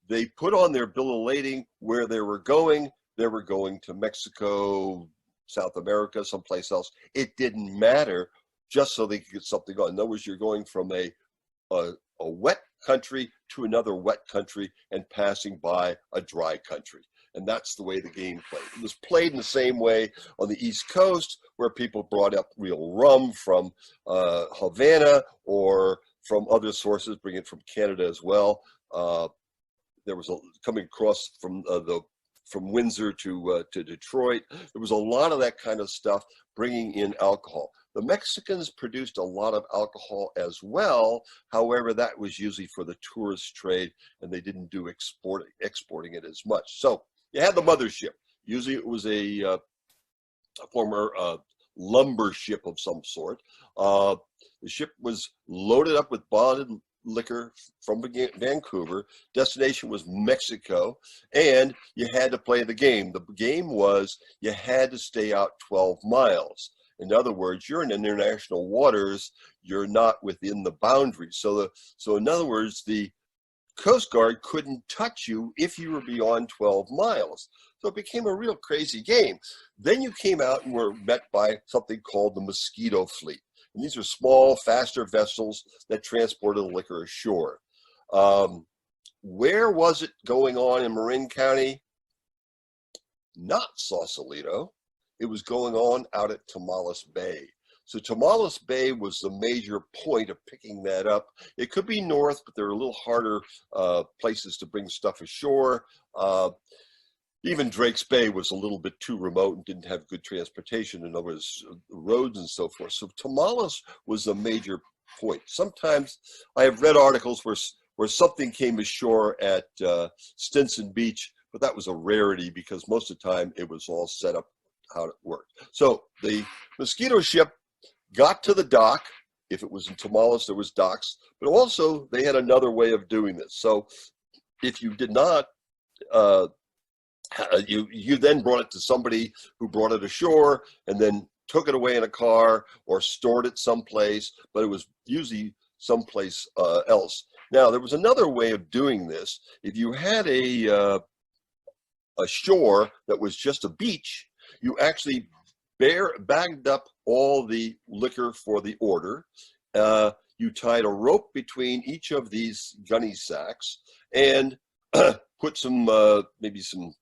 They put on their bill of lading where they were going. They were going to Mexico, South America, someplace else. It didn't matter, just so they could get something on. In other words, you're going from a wet country to another wet country and passing by a dry country. And that's the way the game played. It was played in the same way on the East Coast, where people brought up real rum from Havana or from other sources, bring it from Canada as well. There was coming across from Windsor to Detroit. There was a lot of that kind of stuff bringing in alcohol. The Mexicans produced a lot of alcohol as well. However, that was usually for the tourist trade, and they didn't do exporting it as much. So you had the mothership. Usually it was a former lumber ship of some sort. The ship was loaded up with bottled liquor from Vancouver. Destination was Mexico, and you had to play the game. The game was you had to stay out 12 miles. In other words, you're in international waters. You're not within the boundaries. So in other words, the Coast Guard couldn't touch you if you were beyond 12 miles. So it became a real crazy game. Then you came out and were met by something called the Mosquito Fleet. And these are small, faster vessels that transported the liquor ashore. Where was it going on in Marin County? Not Sausalito. It was going on out at Tomales Bay. So Tomales Bay was the major point of picking that up. It could be north, but there are a little harder places to bring stuff ashore. Even Drake's Bay was a little bit too remote and didn't have good transportation, and there was roads and so forth. So Tomales was a major point. Sometimes I have read articles where something came ashore at Stinson Beach, but that was a rarity because most of the time it was all set up how it worked. So the Mosquito ship got to the dock. If it was in Tomales, there was docks, but also they had another way of doing this. So if you did not, you then brought it to somebody who brought it ashore and then took it away in a car or stored it someplace, but it was usually someplace else. Now, there was another way of doing this. If you had a shore that was just a beach, you actually bagged up all the liquor for the order. You tied a rope between each of these gunny sacks and put some, maybe some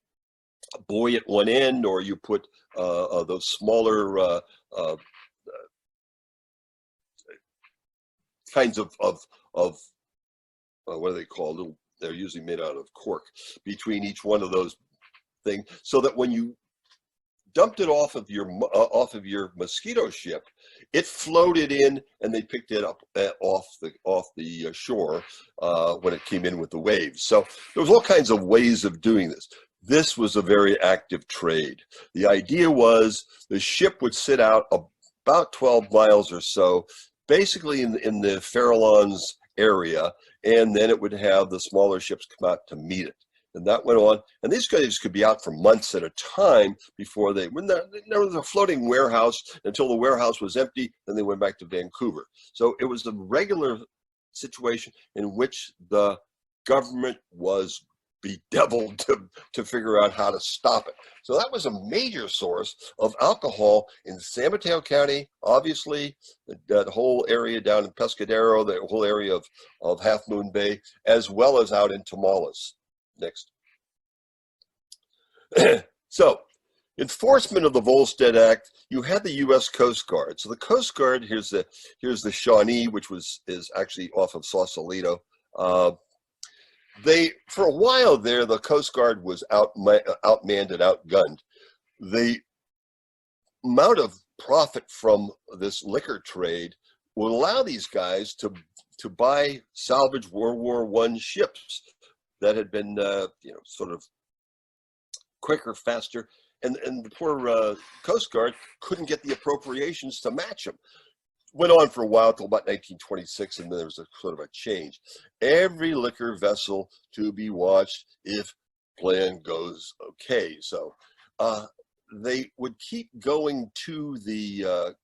buoy at one end, or you put those smaller kinds of what are they called? They're usually made out of cork between each one of those things, so that when you dumped it off of your Mosquito ship, it floated in, and they picked it up off the shore when it came in with the waves. So there was all kinds of ways of doing this. This was a very active trade. The idea was the ship would sit out about 12 miles or so, basically in the Farallones area, and then it would have the smaller ships come out to meet it. And that went on. And these guys could be out for months at a time before there was a floating warehouse until the warehouse was empty. Then they went back to Vancouver. So it was a regular situation in which the government was bedeviled to figure out how to stop it. So that was a major source of alcohol in San Mateo County, obviously, that whole area down in Pescadero, the whole area of Half Moon Bay, as well as out in Tamaulipas. Next. So, enforcement of the Volstead Act, you had the U.S. Coast Guard. So the Coast Guard, here's the Shawnee, which is actually off of Sausalito. For a while there, the Coast Guard was outmanned and outgunned. The amount of profit from this liquor trade would allow these guys to buy salvage World War I ships that had been, sort of quicker, faster, and the poor Coast Guard couldn't get the appropriations to match them. Went on for a while till about 1926, and then there was a sort of a change. Every liquor vessel to be watched if plan goes okay. So they would keep going to the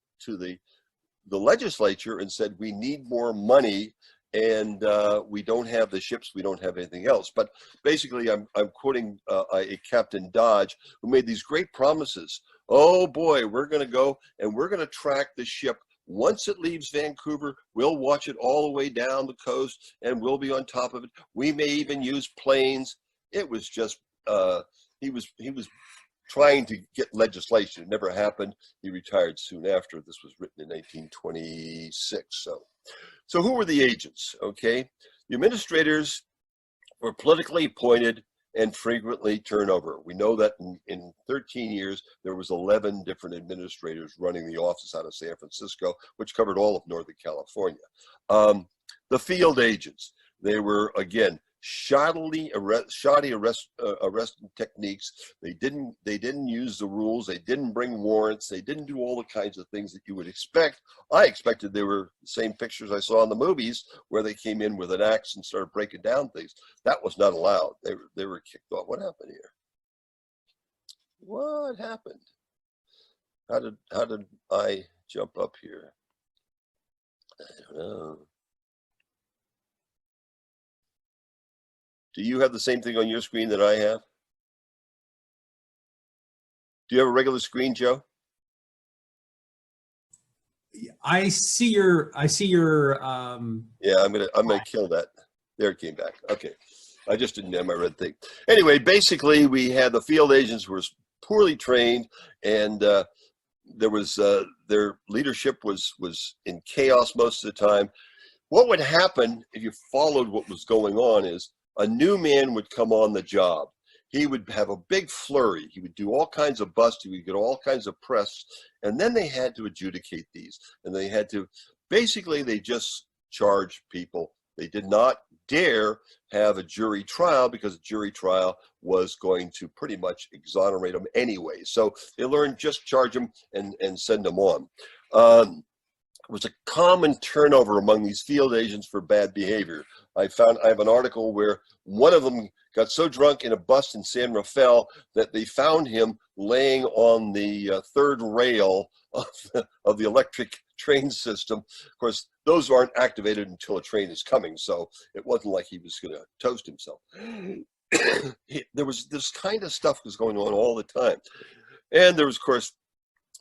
legislature and said, we need more money, and we don't have the ships, we don't have anything else. But basically, I'm quoting a Captain Dodge who made these great promises. Oh boy, we're going to go and we're going to track the ship. Once it leaves Vancouver, we'll watch it all the way down the coast and we'll be on top of it. We may even use planes. It was just, he was trying to get legislation. It never happened. He retired soon after. This was written in 1926. So who were the agents? Okay, the administrators were politically appointed and frequently turnover. We know that in 13 years, there was 11 different administrators running the office out of San Francisco, which covered all of Northern California. The field agents, they were, again, shoddy arresting techniques. They didn't use the rules. They didn't bring warrants. They didn't do all the kinds of things that you would expect. I expected they were the same pictures I saw in the movies where they came in with an axe and started breaking down things. That was not allowed. They were kicked off. What happened here? What happened? How did I jump up here? I don't know. Do you have the same thing on your screen that I have? Do you have a regular screen, Joe? I see your. Yeah, I'm gonna kill that. There it came back. Okay, I just didn't have my red thing. Anyway, basically, we had the field agents were poorly trained, and there was their leadership was in chaos most of the time. What would happen if you followed what was going on is a new man would come on the job. He would have a big flurry. He would do all kinds of busts. He would get all kinds of press. And then they had to adjudicate these. And they had to, basically, they just charged people. They did not dare have a jury trial because a jury trial was going to pretty much exonerate them anyway. So they learned just charge them and send them on. It was a common turnover among these field agents for bad behavior. I have an article where one of them got so drunk in a bus in San Rafael that they found him laying on the third rail of the electric train system. Of course, those aren't activated until a train is coming, so it wasn't like he was going to toast himself. There was this kind of stuff was going on all the time. And there was, of course,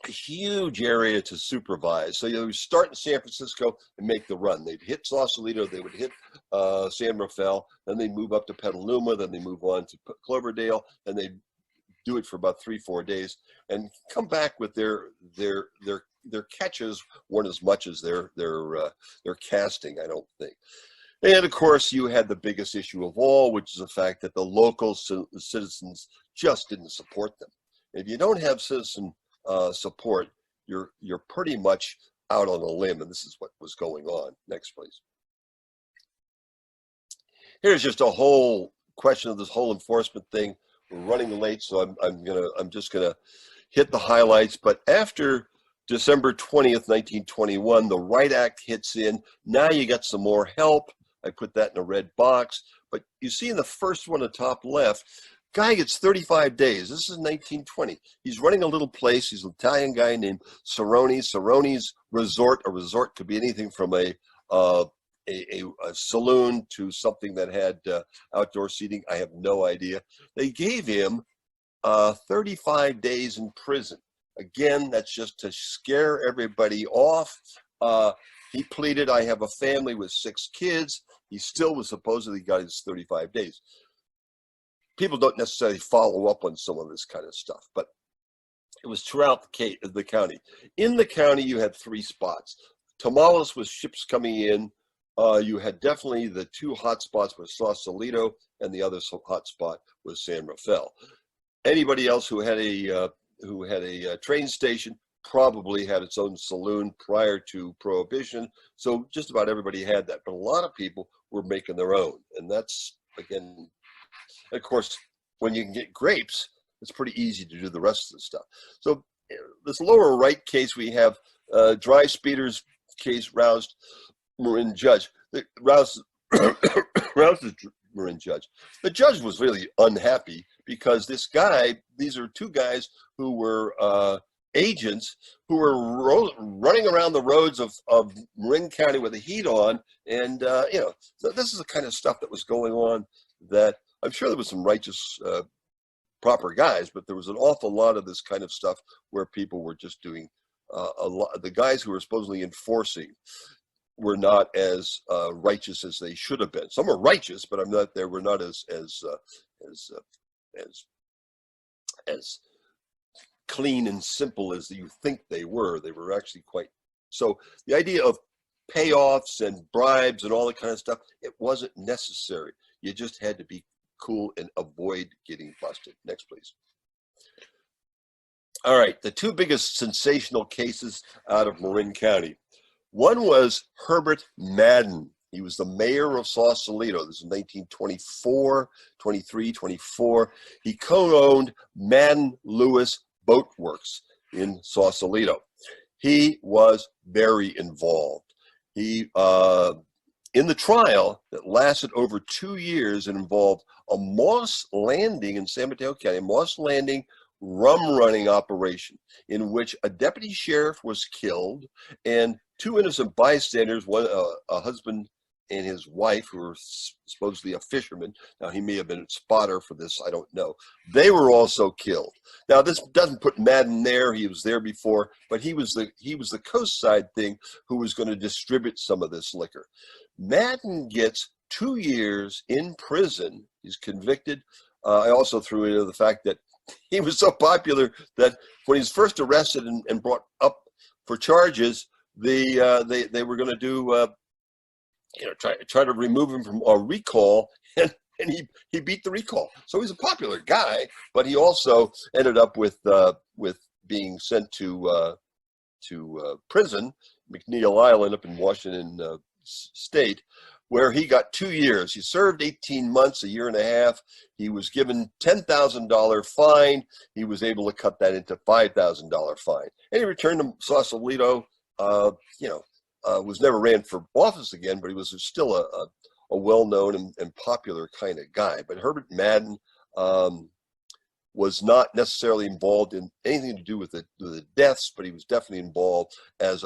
a huge area to supervise. So you would start in San Francisco and make the run. They'd hit Sausalito, they would hit San Rafael, then they'd move up to Petaluma, then they move on to Cloverdale, and they'd do it for about 3-4 days and come back with their catches weren't as much as their casting, I don't think. And of course, you had the biggest issue of all, which is the fact that the local citizens just didn't support them. If you don't have citizen support, you're pretty much out on a limb, and this is what was going on. Next, please. Here's just a whole question of this whole enforcement thing. We're running late, so I'm just gonna hit the highlights. But after December 20th, 1921, the Wright Act hits in. Now you got some more help. I put that in a red box, But you see in the first one, the top left, guy gets 35 days. This is 1920. He's running a little place. He's an Italian guy named Cerrone's Resort. A resort could be anything from a saloon to something that had outdoor seating. I have no idea. They gave him 35 days in prison. Again, that's just to scare everybody off. He pleaded, I have a family with 6 kids. He still was supposedly got his 35 days. People don't necessarily follow up on some of this kind of stuff, but it was throughout the county. In the county, you had 3 spots. Tamales with ships coming in. You had definitely the 2 hot spots with Sausalito, and the other hot spot was San Rafael. Anybody else who had a train station probably had its own saloon prior to Prohibition. So just about everybody had that, but a lot of people were making their own, and that's again. Of course, when you can get grapes, it's pretty easy to do the rest of the stuff. So this lower right case, we have dry speeders case roused Marin judge. Roused the Marin judge. The judge was really unhappy because these are 2 guys who were agents who were running around the roads of Marin County with the heat on. And, so this is the kind of stuff that was going on that I'm sure there was some righteous, proper guys, but there was an awful lot of this kind of stuff where people were just doing a lot. The guys who were supposedly enforcing were not as righteous as they should have been. Some were righteous, but they were not as clean and simple as you think they were. They were actually quite. So the idea of payoffs and bribes and all that kind of stuff, it wasn't necessary. You just had to be cool and avoid getting busted. Next, please. All right, the 2 biggest sensational cases out of Marin County. One was Herbert Madden. He was the mayor of Sausalito. This is 1924, 23, 24. He co-owned Madden Lewis Boat Works in Sausalito. He was very involved. He in the trial that lasted over 2 years, it involved a Moss Landing in San Mateo County, Moss Landing rum running operation in which a deputy sheriff was killed and 2 innocent bystanders, one a husband and his wife, who were supposedly a fisherman. Now, he may have been a spotter for this, I don't know. They were also killed. Now, this doesn't put Madden there. He was there before, but he was the coast side thing who was going to distribute some of this liquor. Madden gets 2 years in prison. He's convicted. I also threw into the fact that he was so popular that when he was first arrested and brought up for charges, they were going to do try to remove him from a recall, and he beat the recall. So he's a popular guy, but he also ended up with being sent to prison, McNeil Island up in Washington State, where he got 2 years. He served 18 months, a year and a half. He was given $10,000 fine. He was able to cut that into $5,000 fine, and he returned to Sausalito. Was never ran for office again, but he was still a well-known and popular kind of guy. But Herbert Madden was not necessarily involved in anything to do with the deaths, but he was definitely involved as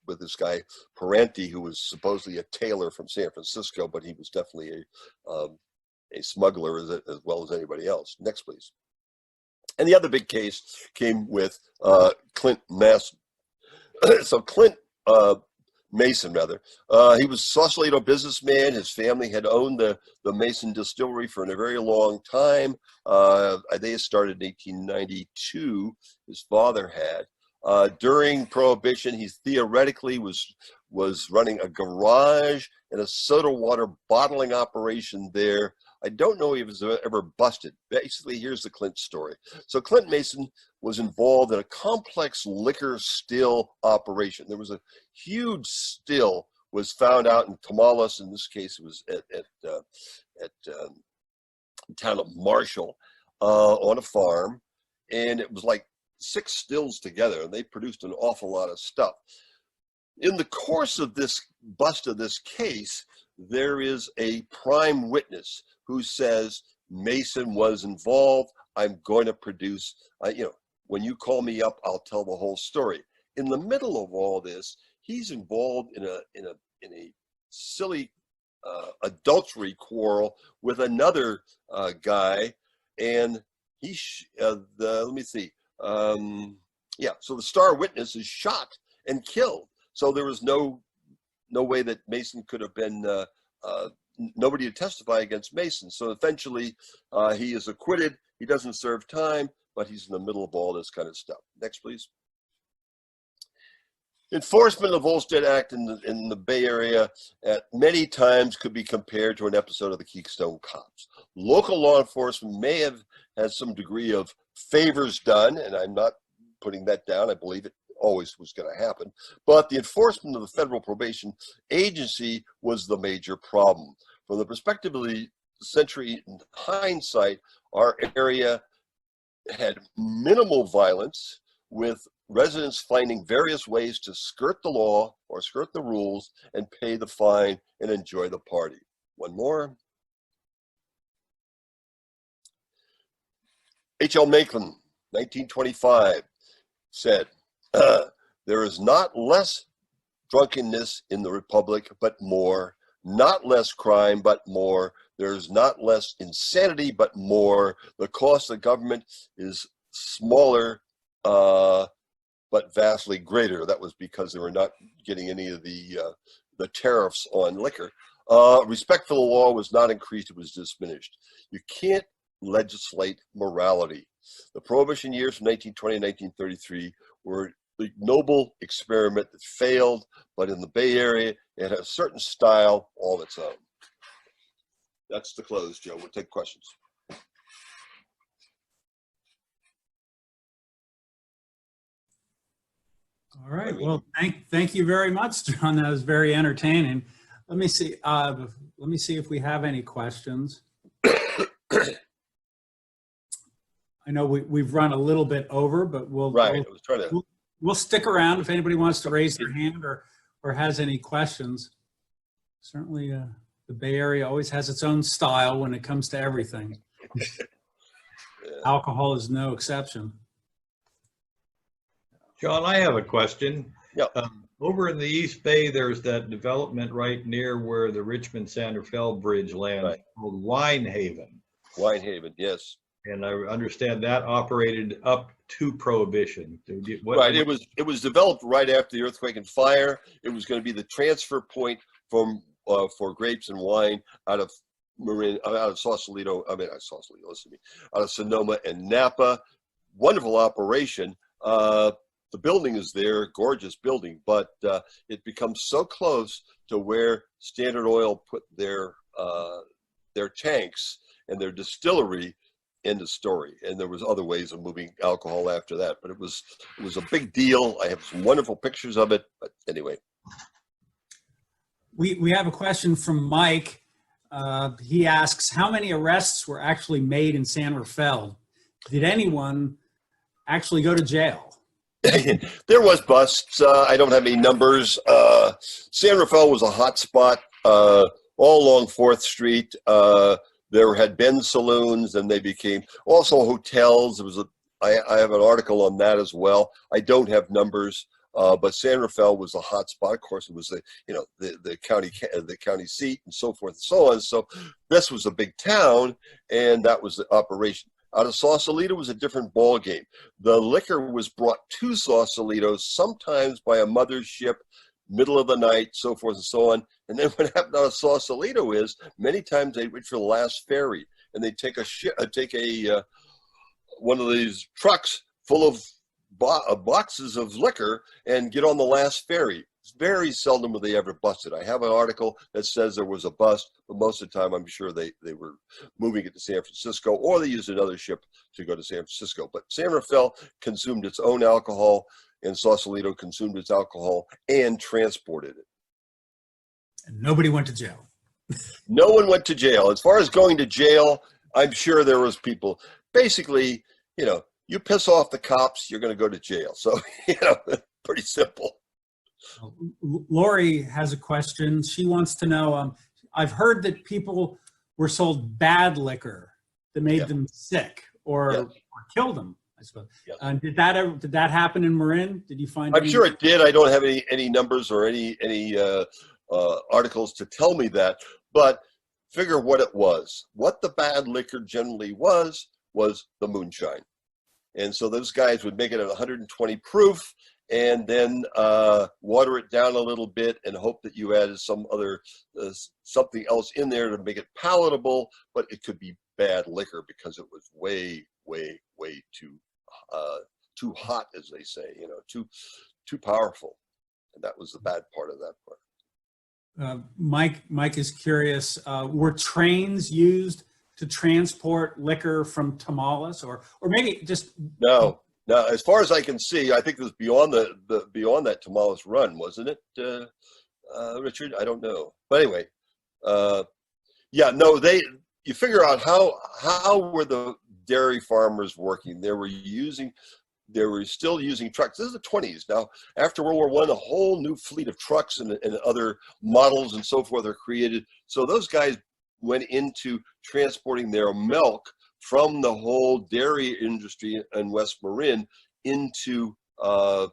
with this guy Parenti, who was supposedly a tailor from San Francisco, but he was definitely a smuggler as well as anybody else. Next, please. And the other big case came with Clint Mason. So Clint Mason, rather. He was a Sausalito businessman. His family had owned the Mason distillery for a very long time. They started in 1892. His father had. During Prohibition, he theoretically was running a garage and a soda water bottling operation there. I don't know if he was ever busted. Basically, here's the Clint story. So Clint Mason was involved in a complex liquor still operation. There was a huge still was found out in Tamales. In this case, it was at the town of Marshall on a farm, and it was like 6 stills together, and they produced an awful lot of stuff. In the course of this bust of this case, there is a prime witness who says Mason was involved. I'm going to produce, when you call me up, I'll tell the whole story. In the middle of all this, he's involved in a silly adultery quarrel with another guy, and let me see. So the star witness is shot and killed. So there was no way that Mason could have been, nobody to testify against Mason. So eventually he is acquitted. He doesn't serve time, but he's in the middle of all this kind of stuff. Next, please. Enforcement of the Volstead Act in the Bay Area at many times could be compared to an episode of the Keystone Cops. Local law enforcement may have had some degree of favors done, and I'm not putting that down. I believe it always was going to happen. But the enforcement of the Federal Probation Agency was the major problem. From the perspective of the century in hindsight, our area had minimal violence, with residents finding various ways to skirt the law or skirt the rules and pay the fine and enjoy the party. One more. H.L. Macon, 1925, said, there is not less drunkenness in the Republic, but more, not less crime, but more. There is not less insanity, but more. The cost of government is smaller, but vastly greater. That was because they were not getting any of the tariffs on liquor. Respect for the law was not increased, it was diminished. You can't legislate morality. The Prohibition years from 1920 to 1933 were a noble experiment that failed, but in the Bay Area, it had a certain style all its own. That's the close, Joe. We'll take questions. All right. Well, thank you very much, John. That was very entertaining. Let me see. Let me see if we have any questions. I know we've run a little bit over, but we'll stick around if anybody wants to raise their hand or has any questions. Certainly, the Bay Area always has its own style when it comes to everything. Alcohol is no exception. John, I have a question. Yeah. Over in the East Bay, there's that development right near where the Richmond-Santa Fe Bridge lands called Wine Haven. Wine Haven, yes. And I understand that operated up to Prohibition. Right. It was developed right after the earthquake and fire. It was going to be the transfer point from for grapes and wine out of Marin, out of Sausalito. I mean, not Sausalito. Listen to me. Out of Sonoma and Napa. Wonderful operation. The building is there, gorgeous building, but it becomes so close to where Standard Oil put their tanks and their distillery. End of story. And there was other ways of moving alcohol after that, but it was a big deal. I have some wonderful pictures of it, but anyway. We have a question from Mike. He asks, how many arrests were actually made in San Rafael? Did anyone actually go to jail? There was busts. I don't have any numbers. San Rafael was a hot spot all along 4th Street. There had been saloons, and they became also hotels. There was I have an article on that as well. I don't have numbers, but San Rafael was a hot spot. Of course, it was the county seat and so forth and so on. So this was a big town, and that was the operation. Out of Sausalito was a different ball game. The liquor was brought to Sausalito sometimes by a mother's ship, middle of the night, so forth and so on. And then what happened out of Sausalito is many times they'd wait for the last ferry, and they'd take one of these trucks full of boxes of liquor and get on the last ferry. Very seldom were they ever busted. I have an article that says there was a bust, but most of the time I'm sure they were moving it to San Francisco, or they used another ship to go to San Francisco. But San Rafael consumed its own alcohol, and Sausalito consumed its alcohol and transported it. And nobody went to jail. No one went to jail. As far as going to jail, I'm sure there was people. Basically, you piss off the cops, you're going to go to jail. So, pretty simple. Lori has a question. She wants to know, I've heard that people were sold bad liquor that made Yeah. them sick or, Yeah. or killed them, I suppose. Yeah. Did that happen in Marin? Did you find? I'm sure it did. I don't have any numbers or any articles to tell me that, but figure what it was. What the bad liquor generally was the moonshine. And so those guys would make it at 120 proof and then water it down a little bit and hope that you added some other something else in there to make it palatable, but it could be bad liquor because it was way too hot, as they say, too powerful. And that was the bad part of that part. Mike is curious, were trains used to transport liquor from Tamales, or maybe just No, as far as I can see, I think it was beyond beyond that Tamales run, wasn't it, Richard? I don't know, but anyway, yeah, no, you figure out how were the dairy farmers working? They were still using trucks. This is the 20s. Now, after World War I, a whole new fleet of trucks and other models and so forth are created. So those guys went into transporting their milk from the whole dairy industry in West Marin into the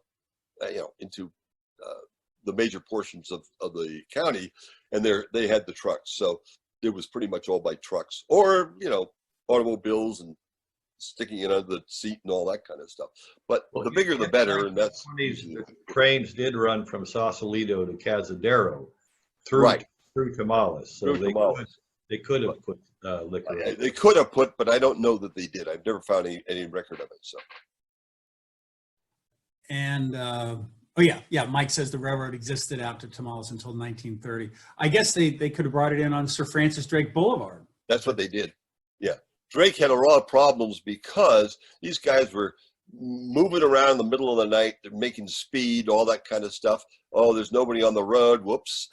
major portions of the county, and they had the trucks. So it was pretty much all by trucks or automobiles and sticking it under the seat and all that kind of stuff. But the bigger the better, and that's the trains did run from Sausalito to Cazadero through Tamales, so they could have put liquor in. They could have put, but I don't know that they did. I've never found any record of it. So. And Mike says the railroad existed out to Tamales until 1930. I guess they could have brought it in on Sir Francis Drake Boulevard. That's what they did. Yeah. Drake had a lot of problems because these guys were moving around in the middle of the night, they're making speed, all that kind of stuff. Oh, there's nobody on the road. Whoops.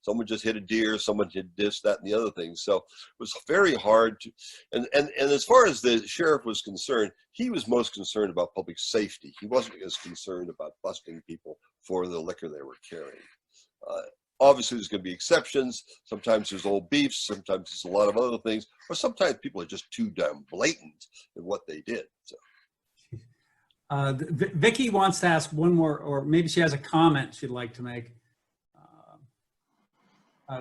Someone just hit a deer, someone did this, that, and the other thing. So it was very hard to, and as far as the sheriff was concerned, he was most concerned about public safety. He wasn't as concerned about busting people for the liquor they were carrying. Obviously, there's going to be exceptions. Sometimes there's old beefs. Sometimes there's a lot of other things. Or sometimes people are just too damn blatant in what they did. So. Vicky wants to ask one more, or maybe she has a comment she'd like to make.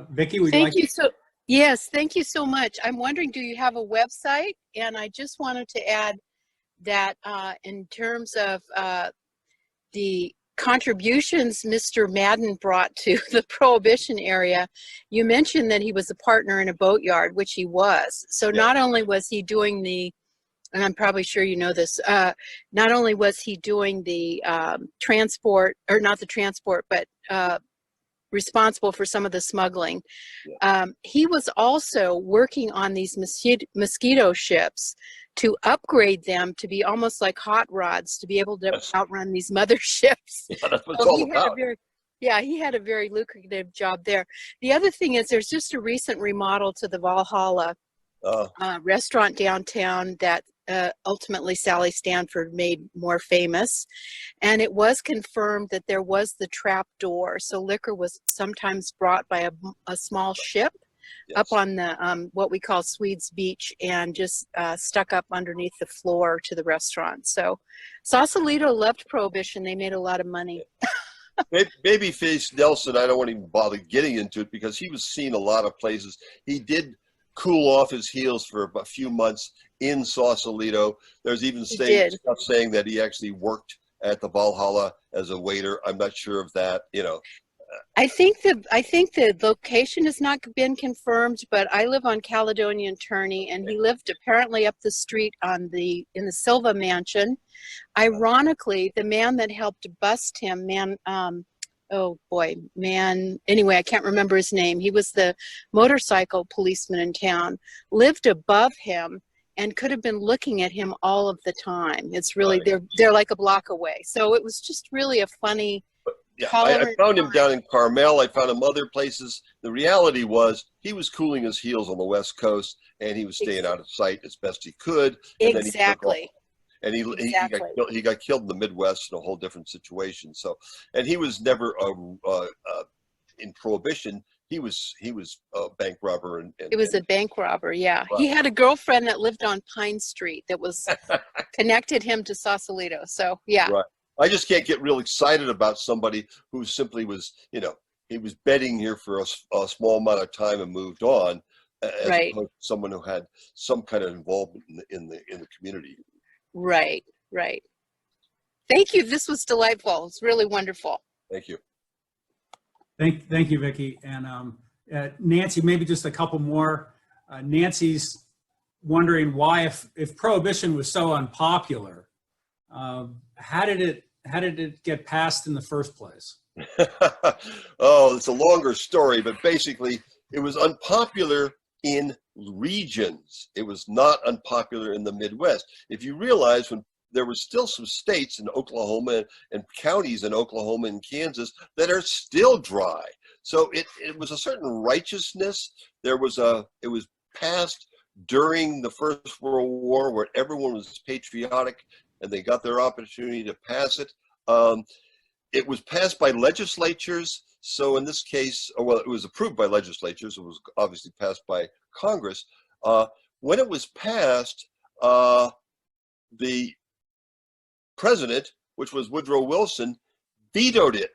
Vicky, would you like to? Yes, thank you so much. I'm wondering, do you have a website? And I just wanted to add that in terms of the contributions Mr. Madden brought to the Prohibition area, you mentioned that he was a partner in a boatyard, which he was. So not only was he doing and I'm probably sure you know this, not only was he doing the transport, or not the transport, but responsible for some of the smuggling. He was also working on these mosquito ships to upgrade them to be almost like hot rods to be able to outrun these mother ships. Yeah, that's what it's all about. He had a very lucrative job there. The other thing is there's just a recent remodel to the Valhalla restaurant downtown that ultimately Sally Stanford made more famous. And it was confirmed that there was the trap door. So liquor was sometimes brought by a small ship up on the what we call Swedes Beach and just stuck up underneath the floor to the restaurant. So Sausalito loved Prohibition. They made a lot of money. Babyface Nelson, I don't want to even bother getting into it because he was seen a lot of places. He did cool off his heels for a few months in Sausalito. There's even stuff saying that he actually worked at the Valhalla as a waiter. I'm not sure of that, I think the location has not been confirmed, but I live on Caledonia and Turney, and he lived apparently up the street in the Silva mansion. Ironically, the man that helped bust him, anyway, I can't remember his name. He was the motorcycle policeman in town, lived above him and could have been looking at him all of the time. It's really, they're like a block away. So it was just really a funny, I found him down in Carmel. I found him other places. The reality was he was cooling his heels on the West Coast and he was staying out of sight as best he could. And exactly. And he got killed in the Midwest in a whole different situation. So, and he was never in Prohibition. he was a bank robber He was a bank robber, yeah. Wow. He had a girlfriend that lived on Pine Street that was connected him to Sausalito. So, yeah. Right. I just can't get real excited about somebody who simply was, he was bedding here for a small amount of time and moved on, as Right. opposed to someone who had some kind of involvement in the community. Right, right. Thank you. This was delightful. It's really wonderful. Thank you. Thank you, Vicki. And Nancy, maybe just a couple more. Nancy's wondering why, if prohibition was so unpopular, how did it get passed in the first place? Oh, it's a longer story, but basically it was unpopular in regions. It was not unpopular in the Midwest. If you realize, when there were still some states in Oklahoma and counties in Oklahoma and Kansas that are still dry. So it was a certain righteousness. It was passed during the First World War, where everyone was patriotic and they got their opportunity to pass it. It was passed by legislatures. So in this case, well, it was approved by legislatures. It was obviously passed by Congress. When it was passed, the president, which was Woodrow Wilson, vetoed it,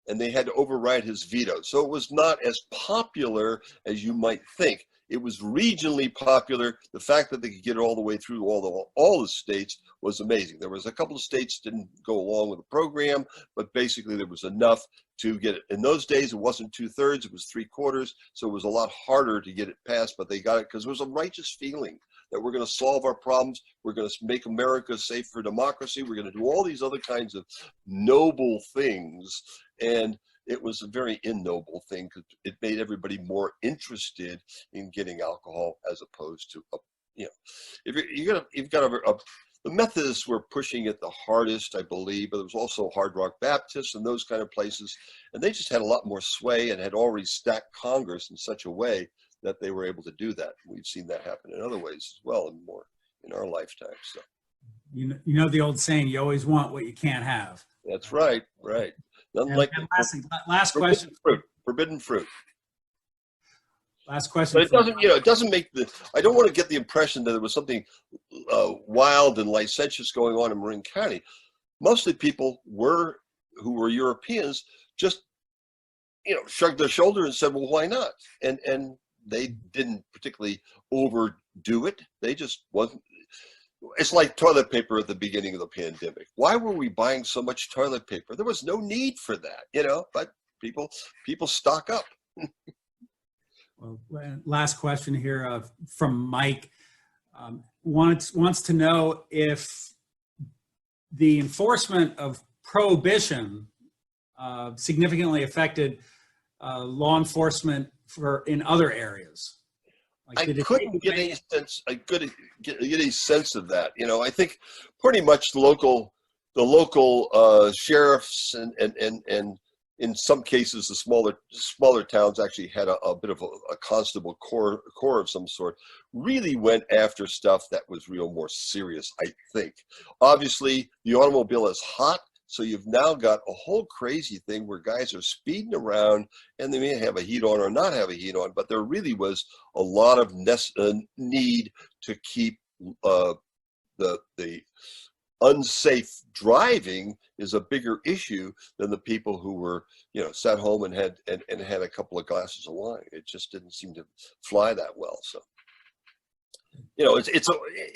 and they had to override his veto. So it was not as popular as you might think. It was regionally popular. The fact that they could get it all the way through all the states was amazing. There was a couple of states didn't go along with the program, but basically there was enough to get it. In those days, it wasn't 2/3, it was 3/4. So it was a lot harder to get it passed, but they got it because there was a righteous feeling that we're going to solve our problems. We're going to make America safe for democracy. We're going to do all these other kinds of noble things. And it was a very ignoble thing because it made everybody more interested in getting alcohol, as opposed to, the Methodists were pushing it the hardest, I believe, but there was also Hard Rock Baptists and those kind of places. And they just had a lot more sway and had already stacked Congress in such a way that they were able to do that. We've seen that happen in other ways as well, and more in our lifetime. So, You know the old saying, you always want what you can't have. that's right, right. Nothing And, like and last question. Forbidden fruit. Last question. But it doesn't, it doesn't make I don't want to get the impression that there was something wild and licentious going on in Marin County. Mostly people who were Europeans just, shrugged their shoulder and said, well, why not? And they didn't particularly overdo it. They just wasn't. It's like toilet paper at the beginning of the pandemic. Why were we buying so much toilet paper? There was no need for that, but people stock up. Well, last question here from Mike. Wants to know if the enforcement of prohibition significantly affected law enforcement in other areas. I couldn't get any sense. I couldn't get any sense of that. I think pretty much the local sheriffs and in some cases the smaller towns actually had a bit of a constable corps of some sort. Really went after stuff that was more serious. I think obviously the automobile is hot. So you've now got a whole crazy thing where guys are speeding around and they may have a heat on or not have a heat on, but there really was a lot of need to keep the unsafe driving is a bigger issue than the people who were, sat home and had a couple of glasses of wine. It just didn't seem to fly that well. So.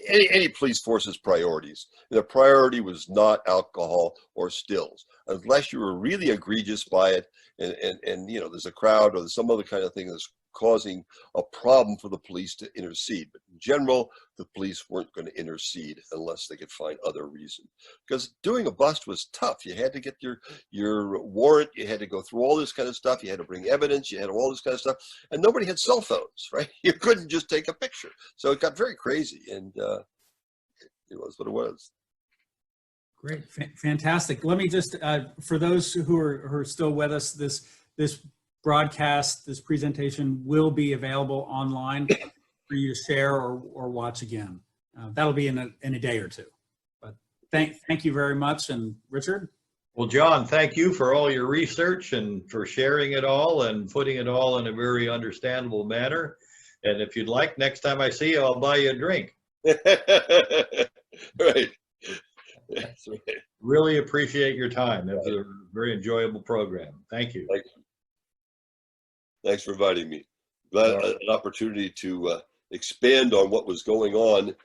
Any police force's priorities. The priority was not alcohol or stills, unless you were really egregious by it, and there's a crowd or there's some other kind of thing that's causing a problem for the police to intercede. But in general, the police weren't going to intercede unless they could find other reason. Because doing a bust was tough. You had to get your warrant. You had to go through all this kind of stuff. You had to bring evidence. You had all this kind of stuff. And nobody had cell phones, right? You couldn't just take a picture. So it got very crazy, and it was what it was. Great, fantastic. Let me just, for those who are still with us, this broadcast, this presentation will be available online for you to share or watch again. That'll be in a day or two. But thank you very much. And Richard? Well, John, thank you for all your research and for sharing it all and putting it all in a very understandable manner. And if you'd like, next time I see you, I'll buy you a drink. Right. That's right. Really appreciate your time. It was a very enjoyable program. Thank you. Thanks for inviting me. Glad an opportunity to expand on what was going on.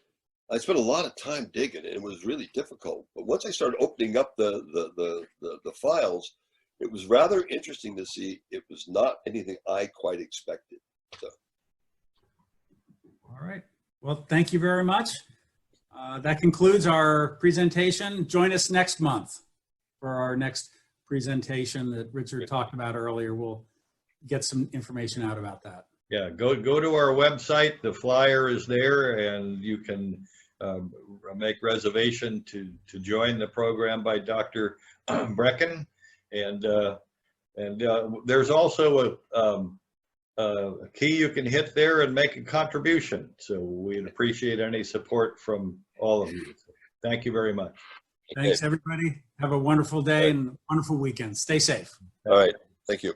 I spent a lot of time digging, and it was really difficult. But once I started opening up the files, it was rather interesting to see. It was not anything I quite expected. So. All right. Well, thank you very much. That concludes our presentation. Join us next month for our next presentation that Richard talked about earlier. We'll get some information out about that. Yeah, go to our website. The flyer is there, and you can make reservation to join the program by Dr. Brecken. And there's also a key you can hit there and make a contribution. So we'd appreciate any support from all of you. So thank you very much. Thanks, everybody. Have a wonderful day and wonderful weekend. Stay safe. All right. Thank you.